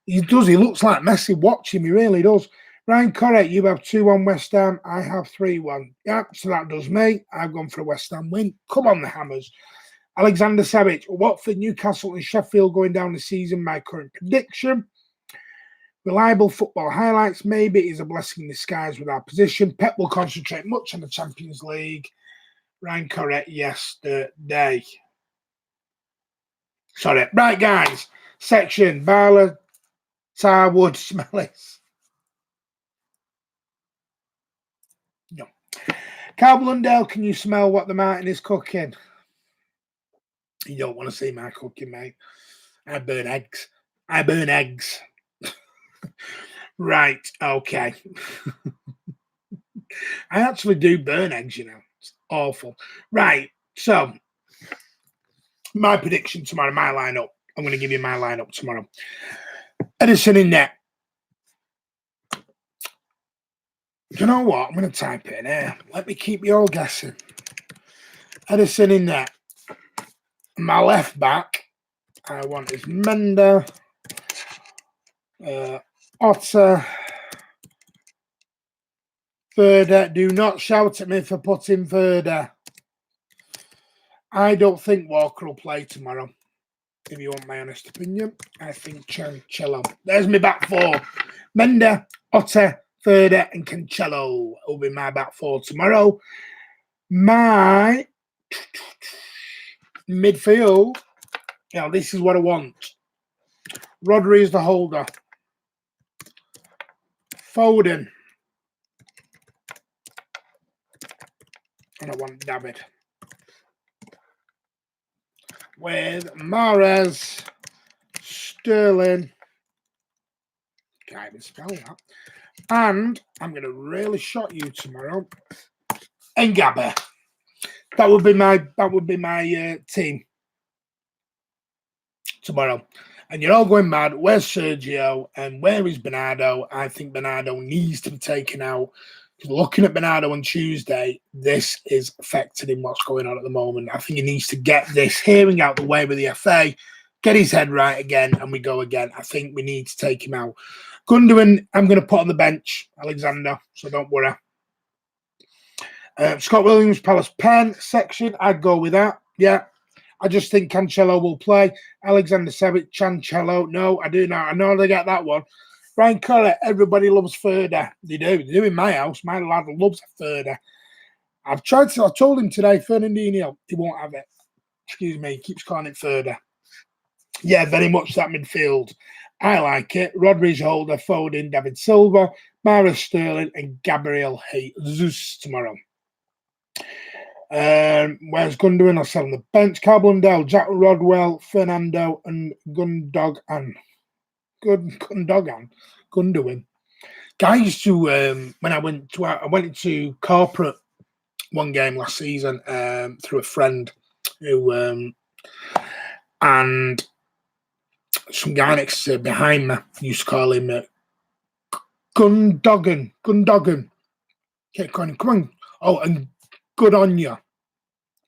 He looks like Messi. Watch him, he really does. Ryan Corrie, you have 2-1 West Ham. I have 3-1. Yeah, so that does me. I've gone for a West Ham win. Come on, the Hammers. Alexander Savage, Watford, Newcastle and Sheffield going down the season. My current prediction. Reliable football highlights. Maybe it is a blessing in disguise with our position. Pep will concentrate much on the Champions League. Ryan Corrie, yesterday. Sorry. Right, guys. Section, Barla, Tarwood, Smellis. No. Carl Blundell, can you smell what the Martin is cooking? You don't want to see my cooking, mate. I burn eggs. Right, okay. I actually do burn eggs, It's awful. Right, so my prediction tomorrow, my lineup. I'm going to give you my lineup tomorrow. Edison in net. You know what? I'm going to type it in here. Let me keep you all guessing. Edison in net. My left back, I want is Mender, Otter, Verder. Do not shout at me for putting Verder. I don't think Walker will play tomorrow. If you want my honest opinion, I think Cancelo. There's my back four. Mender, Otter, Verder, and Cancelo will be my back four tomorrow. My midfield, this is what I want. Rodri is the holder. Foden. And I want David. With Mahrez, Sterling. Can't even spell that. And I'm going to really shot you tomorrow. And Gabba. That would be my team tomorrow. And you're all going mad. Where's Sergio and where is Bernardo? I think Bernardo needs to be taken out. Looking at Bernardo on Tuesday, this is affecting what's going on at the moment. I think he needs to get this hearing out the way with the FA, get his head right again, and we go again. I think we need to take him out. Gundogan, I'm going to put on the bench, Alexander, so don't worry. Scott Williams, Palace Pen section, I'd go with that. Yeah, I just think Cancelo will play. Alexander Savic, Cancelo. No, I do not. I know they get that one. Ryan Curry, everybody loves Further. They do. They do in my house. My lad loves Further. I told him today, Fernandinho, he won't have it. Excuse me, he keeps calling it Further. Yeah, very much that midfield. I like it. Rodri's Holder, Foden, David Silva, Mahrez Sterling, and Gabriel Jesus tomorrow. Where's Gundogan? I'll sell on the bench. Carbondale, Jack Rodwell, Fernando, and Gundogan. Guys who when I went into corporate one game last season through a friend who and some guy next behind me used to call him Gundogan. Kept calling him, come on. Oh, and good on you.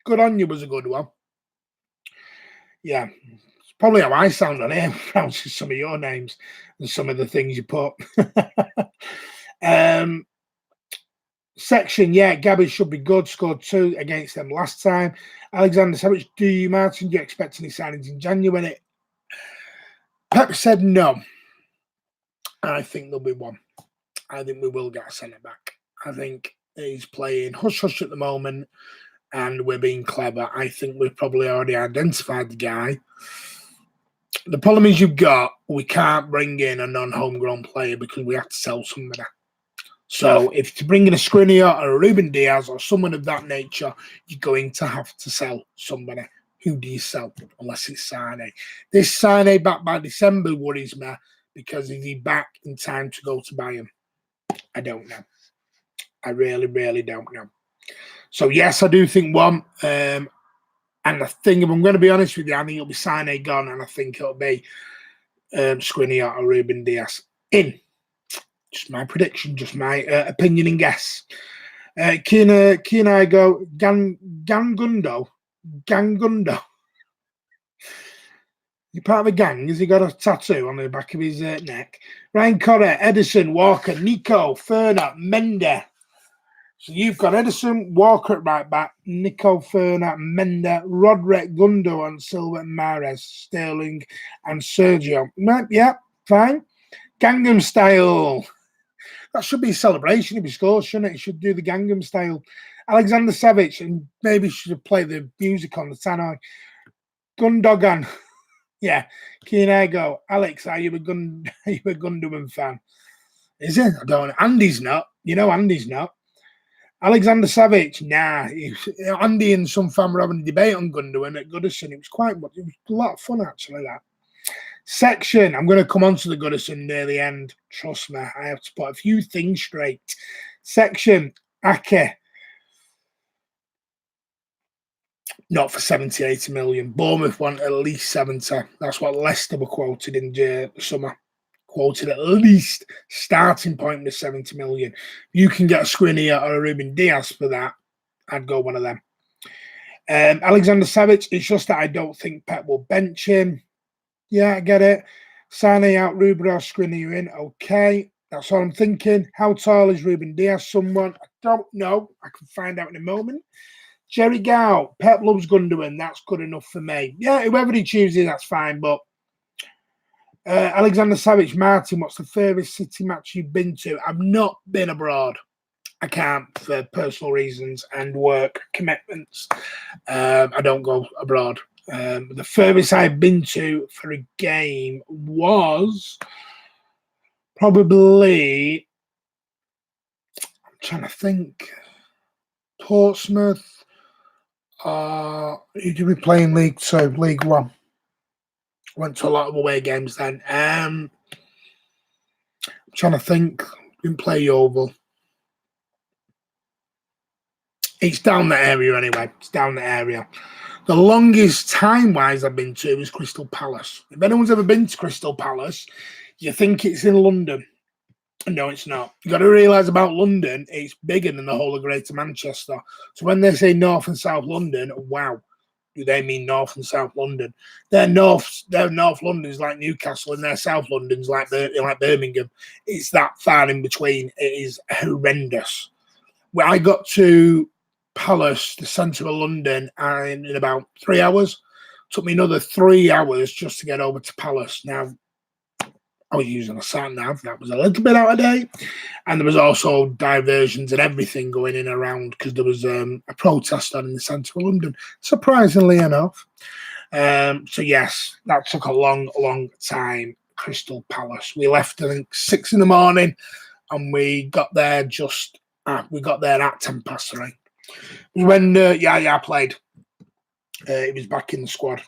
Good on you was a good one. Yeah. It's probably how I sound on air, pronouncing some of your names and some of the things you put. Section, yeah, Gabby should be good. Scored 2 against them last time. Alexander Savic, Martin, do you expect any signings in January? Pep said no. I think there'll be one. I think we will get a centre back. I think he's playing hush-hush at the moment and we're being clever. I think we've probably already identified the guy. The problem is we can't bring in a non-homegrown player because we have to sell somebody. So if to bring in a Skriniar or a Ruben Diaz or someone of that nature, you're going to have to sell somebody. Who do you sell? Unless it's Sane. This Sane back by December worries me because is he back in time to go to Bayern? I don't know. I really, really don't know. So yes, I do think one. And I think, if I'm going to be honest with you, I think it'll be Sane gone, and I think it'll be Skriniar or Ruben Diaz in. Just my prediction, just my opinion and guess. Keen I go Gangundo. You're part of a gang. Has he got a tattoo on the back of his neck? Ryan Correa, Edison, Walker, Nico, Ferner, Mende. So you've got Edison, Walker at right back, Nico, Ferner, Mende, Roderick, Gundogan, Silva, Mahrez, Sterling, and Sergio. Yeah, fine. Gangnam Style. That should be a celebration if he scores, shouldn't it? He should do the Gangnam Style. Alexander Savic, and maybe should have played the music on the tannoy. Gundogan. Yeah, Keenego. Alex, are you a Gundogan fan? Is it? I don't know. Andy's not. You know Andy's not. Alexander Savic, nah. Andy and some fan were having a debate on Gundogan at Goodison. It was a lot of fun, actually, that. Section, I'm going to come on to the Goodison near the end. Trust me, I have to put a few things straight. Section, Ake. Not for 70, 80 million. Bournemouth want at least 70. That's what Leicester were quoted in the summer. Quoted at least starting point with 70 million. You can get a Skriniar or a Ruben Diaz for that. I'd go one of them. Alexander Savic, it's just that I don't think Pep will bench him. Yeah, I get it. Sane out, Ruben or Skriniar in. Okay, that's what I'm thinking. How tall is Ruben Diaz? Someone? I don't know. I can find out in a moment. Jerry Gow, Pep loves Gundogan. That's good enough for me. Yeah, whoever he chooses, that's fine. But Alexander Savic, Martin, what's the furthest City match you've been to? I've not been abroad. I can't for personal reasons and work commitments. I don't go abroad. The furthest I've been to for a game was probably, I'm trying to think, Portsmouth. Who did we play in League 2? League 1. Went to a lot of away games then. I'm trying to think. Didn't play Yeovil. It's down the area anyway. It's down the area. The longest time-wise I've been to is Crystal Palace. If anyone's ever been to Crystal Palace, you think it's in London. No, it's not. You've got to realise about London, it's bigger than the whole of Greater Manchester. So when they say North and South London, wow, do they mean North and South London? Their North London is like Newcastle, and their South London's like Birmingham. It's that far in between. It is horrendous. When I got to Palace, the centre of London, and in about 3 hours. Took me another 3 hours just to get over to Palace. Now, I was using a sat nav that was a little bit out of date, and there was also diversions and everything going in around because there was a protest on in the centre of London, surprisingly enough. So yes, that took a long time. Crystal Palace. We left I think 6 in the morning, and we got there at 3:10. When Yaya played, he was back in the squad,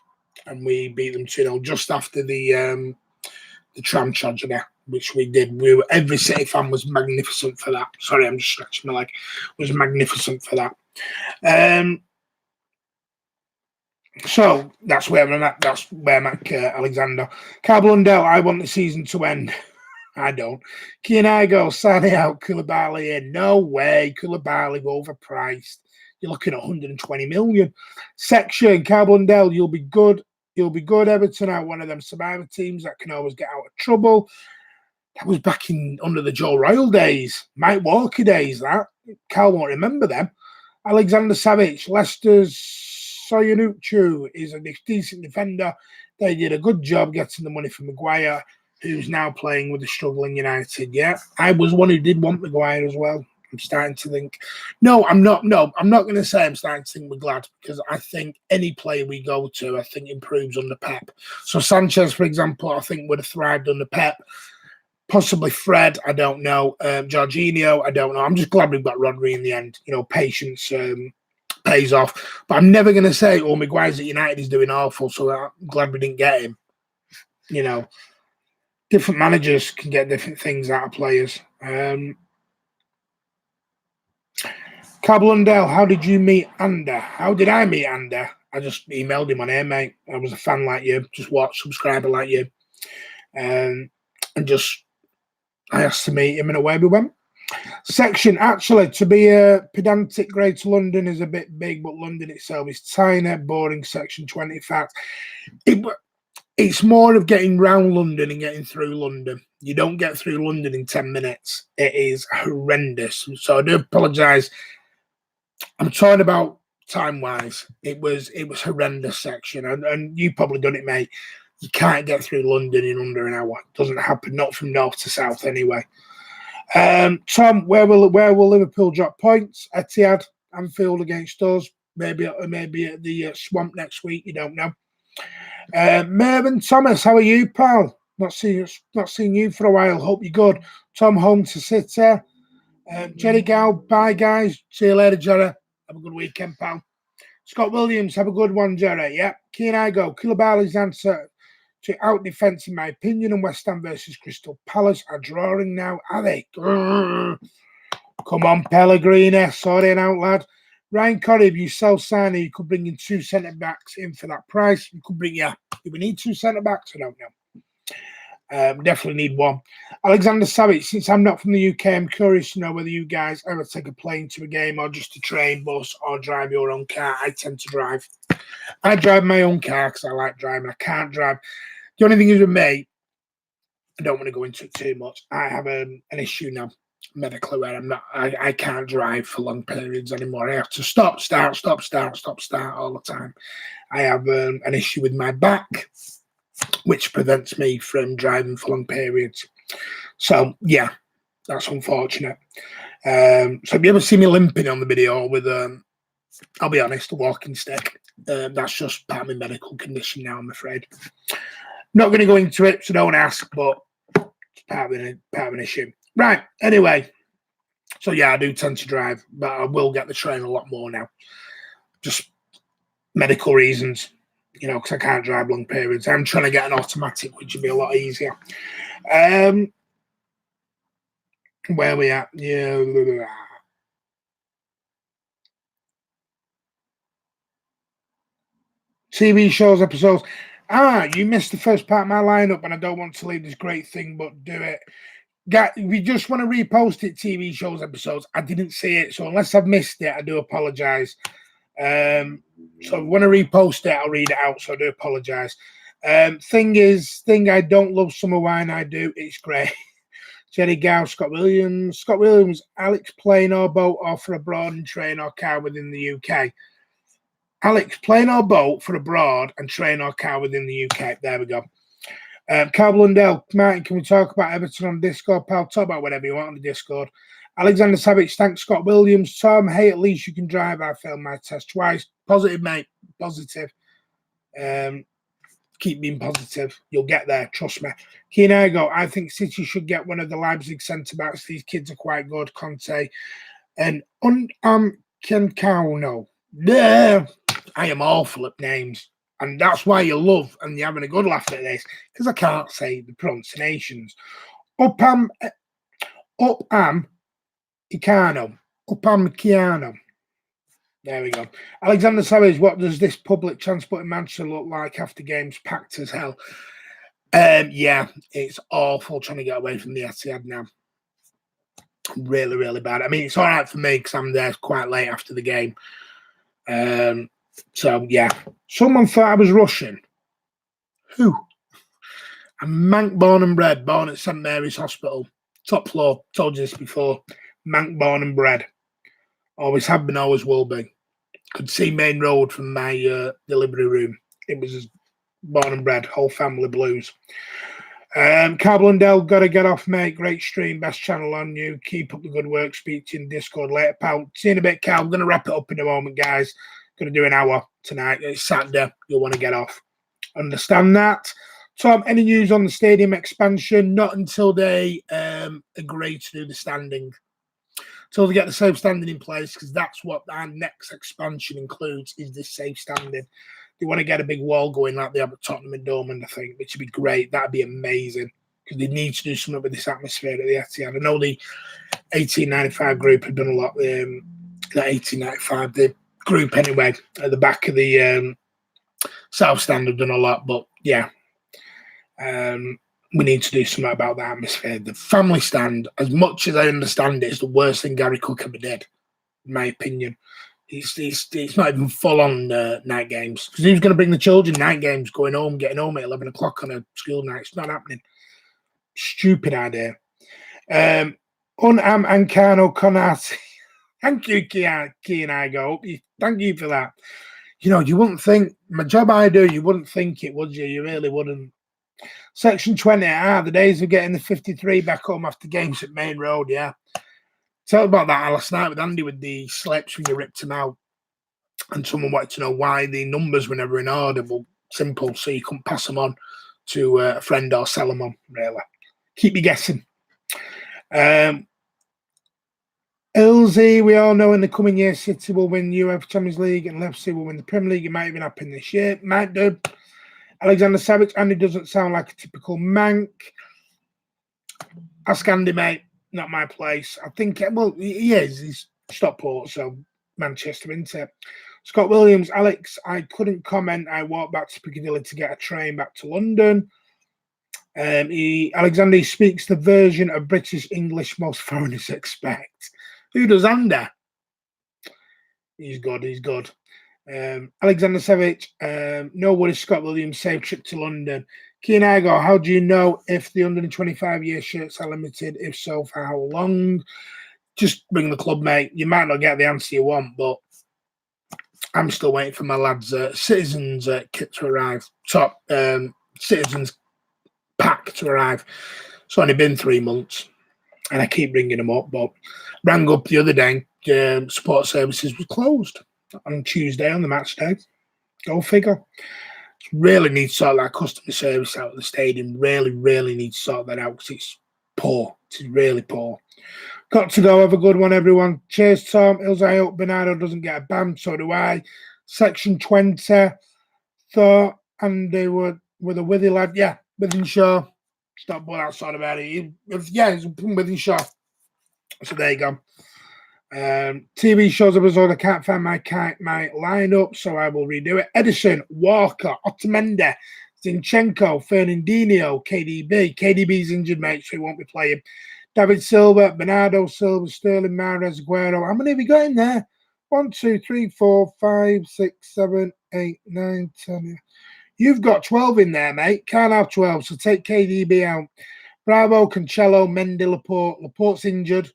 and we beat them 2-0 just after the tram tragedy, which we did. Every City fan was magnificent for that. Sorry, I'm just stretching my leg. Was magnificent for that. So that's where I'm at. That's where I'm at, Alexander. Carl Blundell, I want the season to end. I don't. Kianigo, Sane out, Koulibaly in. No way. Koulibaly overpriced. You're looking at 120 million. Section, Carl Blundell, you'll be good. You'll be good. Everton out, one of them survivor teams that can always get out of trouble. That was back in under the Joe Royal days, Mike Walker days. That Carl won't remember them. Alexander Savic, Leicester's Soyuncu is a decent defender. They did a good job getting the money for Maguire, who's now playing with the struggling United. Yeah, I was one who did want Maguire as well. I'm starting to think. No, I'm not. No, I'm not going to say I'm starting to think we're glad, because I think any player we go to, I think improves under Pep. So Sanchez, for example, I think would have thrived under Pep. Possibly Fred, I don't know. Jorginho, I don't know. I'm just glad we've got Rodri in the end. You know, patience pays off. But I'm never going to say, oh, Maguire's at United is doing awful, so I'm glad we didn't get him. You know, different managers can get different things out of players. Carl Blundell, how did you meet Ander? How did I meet Ander? I just emailed him on air, mate. I was a fan like you, just watch, subscriber like you. And just, I asked to meet him and away we went. Section, actually, to be a pedantic, Greater London is a bit big, but London itself is tiny, boring. Section 20 facts. It's more of getting round London and getting through London. You don't get through London in 10 minutes. It is horrendous. So I do apologise. I'm talking about time-wise. It was horrendous section. And you probably done it, mate. You can't get through London in under an hour. It doesn't happen, not from north to south anyway. Tom, where will Liverpool drop points? Etihad, Anfield against us. Maybe at the Swamp next week. You don't know. Mervyn Thomas, how are you, pal? Not seen you for a while. Hope you're good. Tom home to City. Jerry Gow, bye guys. See you later, Jerry. Have a good weekend, pal. Scott Williams, have a good one, Jerry. Yep. Kianigo, Koulibaly's answer to out defence, in my opinion, and West Ham versus Crystal Palace are drawing now, are they? Come on, Pellegrini. Sorry, an out, lad. Ryan Corrie, if you sell Sane, you could bring in 2 centre-backs in for that price. You could bring, do we need 2 centre-backs? I don't know. Definitely need 1. Alexander Savic, since I'm not from the UK, I'm curious to know whether you guys ever take a plane to a game or just a train, bus, or drive your own car. I tend to drive. I drive my own car because I like driving. I can't drive. The only thing is with me, I don't want to go into it too much. I have an issue now, medically, where I can't drive for long periods anymore. I have to stop, start all the time. I have an issue with my back, which prevents me from driving for long periods. So, yeah, that's unfortunate. So if you ever see me limping on the video with, I'll be honest, a walking stick, that's just part of my medical condition now, I'm afraid. Not going to go into it, so don't ask, but it's part of an issue. Right, anyway. So, yeah, I do tend to drive, but I will get the train a lot more now. Just medical reasons, you know, because I can't drive long periods. I'm trying to get an automatic, which would be a lot easier. Where are we at? Yeah. Blah. TV shows, episodes. You missed the first part of my lineup, and I don't want to leave this great thing, but do it. We just want to repost it, TV shows, episodes. I didn't see it, so unless I've missed it, I do apologise. So if I want to repost it, I'll read it out, so I do apologise. Thing I don't love Summer Wine, I do. It's great. Jerry Gow, Scott Williams, Alex plane or boat or for abroad and train or car within the UK. Alex, plane or boat for abroad and train or car within the UK. There we go. Carl Blundell, Martin, can we talk about Everton on Discord? Pal, talk about whatever you want on the Discord. Alexander Savage, thanks Scott Williams. Tom, hey, at least you can drive. I failed my test twice. Positive, mate. Positive. Keep being positive. You'll get there. Trust me. Keenago, I think City should get one of the Leipzig centre-backs. These kids are quite good. Conte. And Kenkauno. Yeah. I am awful at names. And that's why you love and you're having a good laugh at this, because I can't say the pronunciations. Upam Kiano. There we go. Alexander Savage, what does this public transport in Manchester look like after games packed as hell? Yeah, it's awful trying to get away from the Etihad now. Really, really bad. I mean, it's all right for me because I'm there quite late after the game. So, yeah. Someone thought I was Russian. Who? I'm Manc born and bred, born at St Mary's Hospital. Top floor. Told you this before. Manc born and bred. Always have been, always will be. Could see Main Road from my delivery room. It was born and bred. Whole family blues. Carl Blundell, got to get off, mate. Great stream. Best channel on you. Keep up the good work. Speak to you in Discord later, pal. See you in a bit, Carl. I'm going to wrap it up in a moment, guys. Going to do an hour tonight. It's Saturday. You'll want to get off. Understand that. Tom, any news on the stadium expansion? Not until they agree to do the standing. Until they get the safe standing in place, because that's what our next expansion includes, is this safe standing. They want to get a big wall going like they have at Tottenham and Dortmund, I think, which would be great. That'd be amazing, because they need to do something with this atmosphere at the Etihad. I know the 1895 group had done a lot. The 1895, the group anyway, at the back of the South Stand have done a lot, but yeah. We need to do something about the atmosphere. The family stand, as much as I understand it, is the worst thing Gary Cook ever did, in my opinion. It's not even full-on night games. Because he was going to bring the children night games, going home, getting home at 11 o'clock on a school night. It's not happening. Stupid idea. Unam Ankano Konati. Thank you, Kianago. Thank you for that. You know, you wouldn't think, my job I do, you wouldn't think it, would you? You really wouldn't. Section 20, the days of getting the 53 back home after games at Main Road, yeah. Tell about that last night with Andy with the slips when you ripped them out. And someone wanted to know why the numbers were never in order. Well, simple, so you couldn't pass them on to a friend or sell them on, really. Keep you guessing. LZ, we all know in the coming year, City will win UEFA Champions League and Liverpool will win the Premier League. It might even happen this year. Might do. Alexander Savage, Andy doesn't sound like a typical Manc. Ask Andy, mate. Not my place. I think, well, he is. He's Stockport, so Manchester, isn't it? Scott Williams, Alex, I couldn't comment. I walked back to Piccadilly to get a train back to London. Alexander speaks the version of British English most foreigners expect. Who does Andy? He's good. He's good. Alexander Savage, no worries, Scott Williams, safe trip to London. Keenago, how do you know if the 125-year shirts are limited? If so, for how long? Just bring the club, mate. You might not get the answer you want, but I'm still waiting for my lads' Citizens kit to arrive. Top Citizens pack to arrive. It's only been 3 months, and I keep bringing them up, but rang up the other day, support services was closed on Tuesday on the match day. Go figure. Really need to sort that customer service out of the stadium. Really, really need to sort that out because it's poor. It's really poor. Got to go. Have a good one, everyone. Cheers, Tom. Hills, I hope Bernardo doesn't get a ban. So do I. Section 20. Thought and they were with a Withy lad. Yeah, Withenshaw. Stop all that sort about it. Yeah, it's Withenshaw. So there you go. TV shows episode, I can't find my lineup, so I will redo it. Edison, Walker, Otamendi, Zinchenko, Fernandinho, KDB. KDB's injured, mate, so he won't be playing. David Silva, Bernardo Silva, Sterling, Mahrez, Aguero. How many have we got in there? 1, 2, 3, 4, 5, 6, 7, 8, 9, 10. You've got 12 in there, mate. Can't have 12, so take KDB out. Bravo, Cancelo, Mendy, Laporte. Laporte's injured.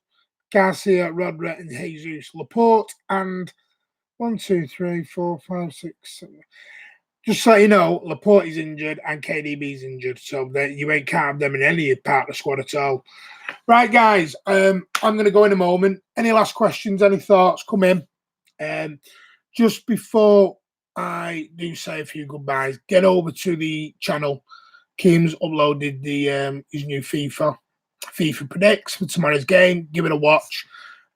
Garcia, Rodri, and Jesus. Laporte and 1, 2, 3, 4, 5, 6, 7. Just so you know, Laporte is injured and KDB's injured, so that you ain't can't have them in any part of the squad at all. Right, guys, I'm going to go in a moment. Any last questions, any thoughts, come in. Just before I do say a few goodbyes, get over to the channel. Keem's uploaded the his new FIFA predicts for tomorrow's game. Give it a watch.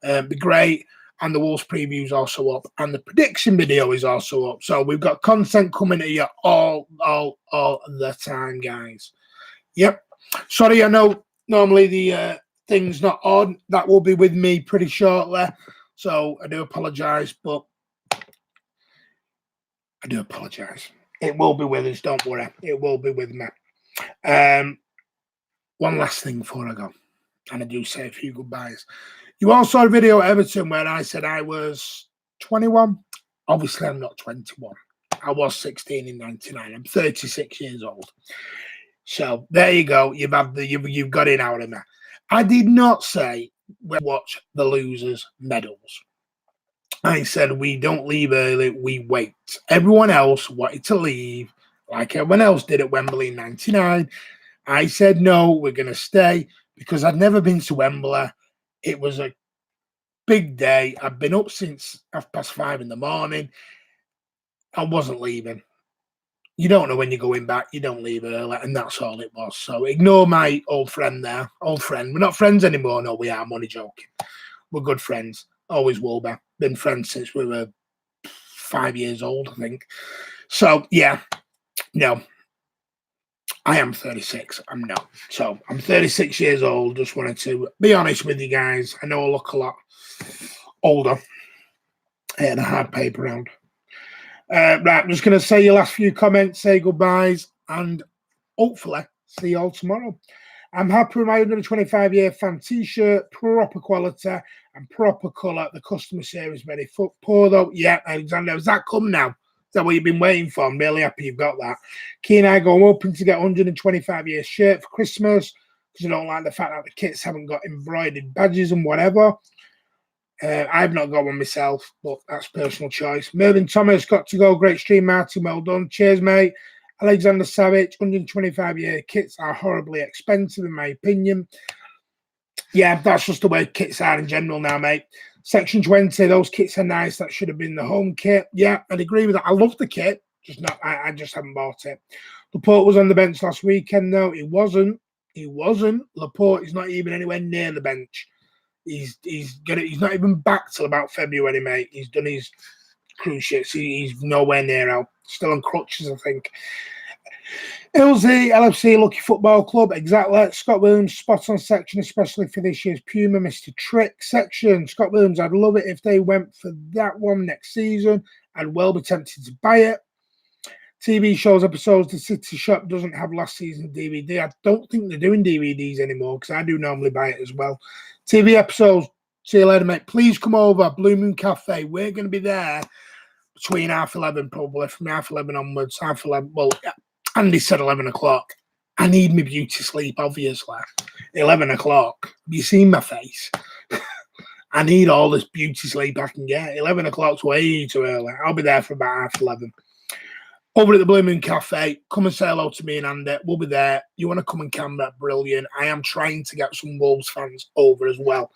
Be great. And the Wolves preview is also up. And the prediction video is also up. So we've got content coming at you all the time, guys. Yep. Sorry, I know normally the thing's not on. That will be with me pretty shortly. So I do apologise, but I do apologise. It will be with us, don't worry. It will be with me. One last thing before I go, and I do say a few goodbyes. You all saw a video at Everton where I said I was 21. Obviously, I'm not 21. I was 16 in 99. I'm 36 years old. So there you go. You've got it out of me. I did not say watch the losers' medals. I said we don't leave early, we wait. Everyone else wanted to leave, like everyone else did at Wembley in 99. I said no, we're going to stay because I'd never been to Wembley. It was a big day. I've been up since 5:30 in the morning. I wasn't leaving. You don't know when you're going back. You don't leave early, and that's all it was. So ignore my old friend there. Old friend. We're not friends anymore. No, we are. I'm only joking. We're good friends. Always will be. Been friends since we were 5 years old, I think. So, yeah. No. I am 36. I'm not. So, I'm 36 years old. Just wanted to be honest with you guys. I know I look a lot older. And a hard paper round. Right, I'm just going to say your last few comments, say goodbyes, and hopefully see you all tomorrow. I'm happy with my 125-year fan T-shirt, proper quality and proper colour. The customer service very poor though. Yeah, Alexander, has that come now? Is that what you've been waiting for? I'm really happy you've got that. Key and I go hoping to get 125-year shirt for Christmas because I don't like the fact that the kits haven't got embroidered badges and whatever. I've not got one myself, but that's personal choice. Mervyn Thomas got to go. Great stream, Martin. Well done. Cheers, mate. Alexander Savage, 125-year kits are horribly expensive, in my opinion. Yeah, that's just the way kits are in general now, mate. Section 20, those kits are nice. That should have been the home kit. Yeah, I'd agree with that. I love the kit, just not. I just haven't bought it. Laporte was on the bench last weekend, though. He wasn't. Laporte is not even anywhere near the bench. He's not even back till about February, mate. He's done his cruise ships. He's nowhere near out. Still on crutches, I think. LFC, Lucky Football Club, exactly. Scott Williams, spot on section, especially for this year's Puma Mr. Trick section. Scott Williams, I'd love it if they went for that one next season. I'd well be tempted to buy it. TV shows episodes, the City Shop doesn't have last season DVD. I don't think they're doing DVDs anymore because I do normally buy it as well. TV episodes, see you later, mate. Please come over, Blue Moon Cafe. We're going to be there between 11:30, probably, from 11:30 onwards. 11:30, well, Andy said 11 o'clock. I need my beauty sleep, obviously. 11 o'clock. Have you seen my face? I need all this beauty sleep I can get. 11 o'clock's way too early. I'll be there for about 11:30. Over at the Blue Moon Cafe, come and say hello to me and Andy. We'll be there. You want to come and camera? Brilliant. I am trying to get some Wolves fans over as well.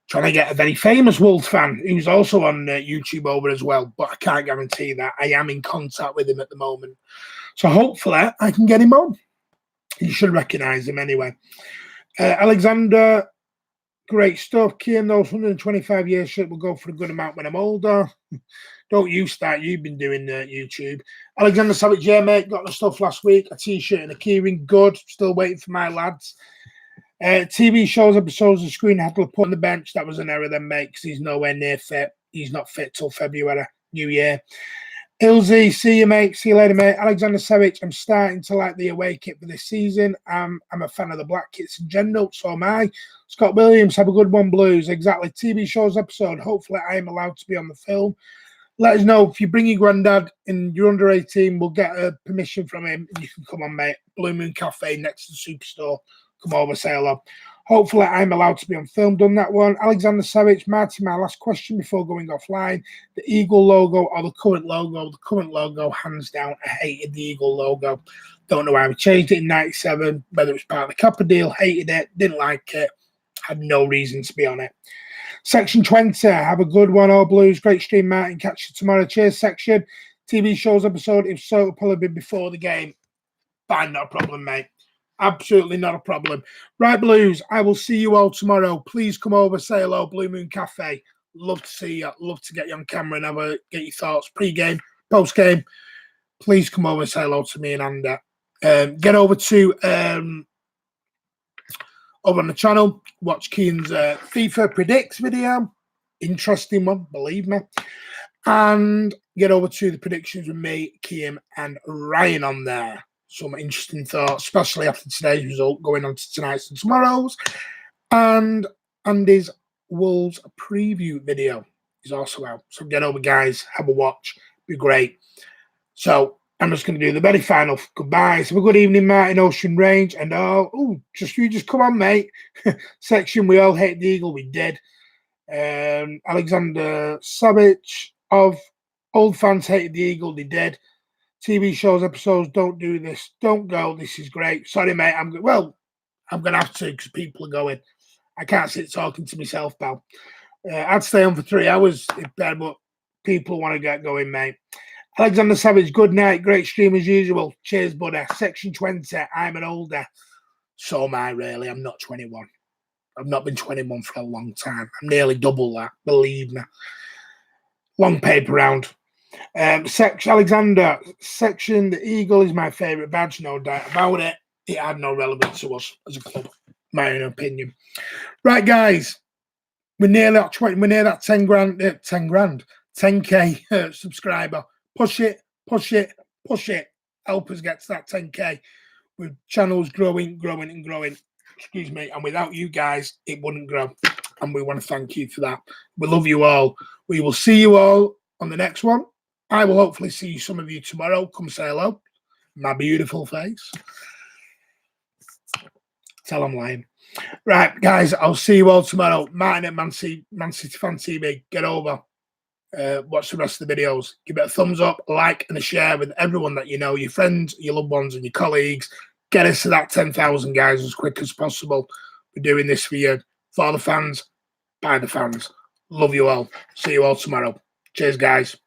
Trying to get a very famous Wolves fan who's also on YouTube over as well, but I can't guarantee that. I am in contact with him at the moment. So hopefully I can get him on. You should recognise him anyway. Alexander, great stuff. Kian, those 125-year shit will go for a good amount when I'm older. Don't you start. You've been doing YouTube. Alexander Savage, yeah, mate. Got the stuff last week. A T-shirt and a keyring. Good. Still waiting for my lads. TV shows episodes of Screen Heckler put on the bench. That was an error then, mate, because he's nowhere near fit. He's not fit till February, New Year. Ilzy, see you, mate. See you later, mate. Alexander Savic, I'm starting to like the away kit for this season. I'm a fan of the black kits in general, so am I. Scott Williams, have a good one, Blues. Exactly. TV shows episode. Hopefully, I am allowed to be on the film. Let us know if you bring your granddad and you're under 18. We'll get a permission from him and you can come on, mate. Blue Moon Cafe next to the Superstore. Come over, say hello. Hopefully, I'm allowed to be on film. Done that one. Alexander Savage, Martin, my last question before going offline. The Eagle logo or the current logo? The current logo, hands down. I hated the Eagle logo. Don't know why we changed it in 97, whether it was part of the Kappa deal. Hated it. Didn't like it. Had no reason to be on it. Section 20, have a good one, all Blues. Great stream, Martin. Catch you tomorrow. Cheers, section. TV shows episode. If so, it'll probably be before the game. Fine, not a problem, mate. Absolutely not a problem. Right, Blues, I will see you all tomorrow. Please come over, say hello, Blue Moon Cafe. Love to see you. Love to get you on camera and get your thoughts. Pre-game, post-game. Please come over and say hello to me and Andy. Get over to over on the channel. Watch Keane's FIFA Predicts video. Interesting one, believe me. And get over to the predictions with me, Keane, and Ryan on there. Some interesting thoughts, especially after today's result, going on to tonight's and tomorrow's. And Andy's Wolves preview video is also out. So get over, guys. Have a watch. Be great. So I'm just going to do the very final goodbyes. Have a good evening, Martin, Ocean Range. And just come on, mate. Section, we all hate the Eagle. We did. Alexander Savage of Old Fans Hated the Eagle. They did. TV shows episodes, don't do this. Don't go. This is great. Sorry, mate. I'm going to have to because people are going. I can't sit talking to myself, pal. I'd stay on for 3 hours if bed, but people want to get going, mate. Alexander Savage, good night. Great stream as usual. Cheers, buddy. Section 20, I'm an older. So am I, really. I'm not 21. I've not been 21 for a long time. I'm nearly double that, believe me. Long paper round. Alexander, section, the Eagle is my favourite badge, no doubt about it. It had no relevance to us as a club, my own opinion. Right, guys, we're near that 10K subscriber. Push it. Help us get to that 10K. With channels growing. Excuse me. And without you guys, it wouldn't grow. And we want to thank you for that. We love you all. We will see you all on the next one. I will hopefully see some of you tomorrow. Come say hello. My beautiful face. Tell I'm lying. Right, guys, I'll see you all tomorrow. Martin at Man City Fan TV. Get over. Watch the rest of the videos. Give it a thumbs up, a like, and a share with everyone that you know, your friends, your loved ones, and your colleagues. Get us to that 10,000, guys, as quick as possible. We're doing this for you. For the fans, by the fans. Love you all. See you all tomorrow. Cheers, guys.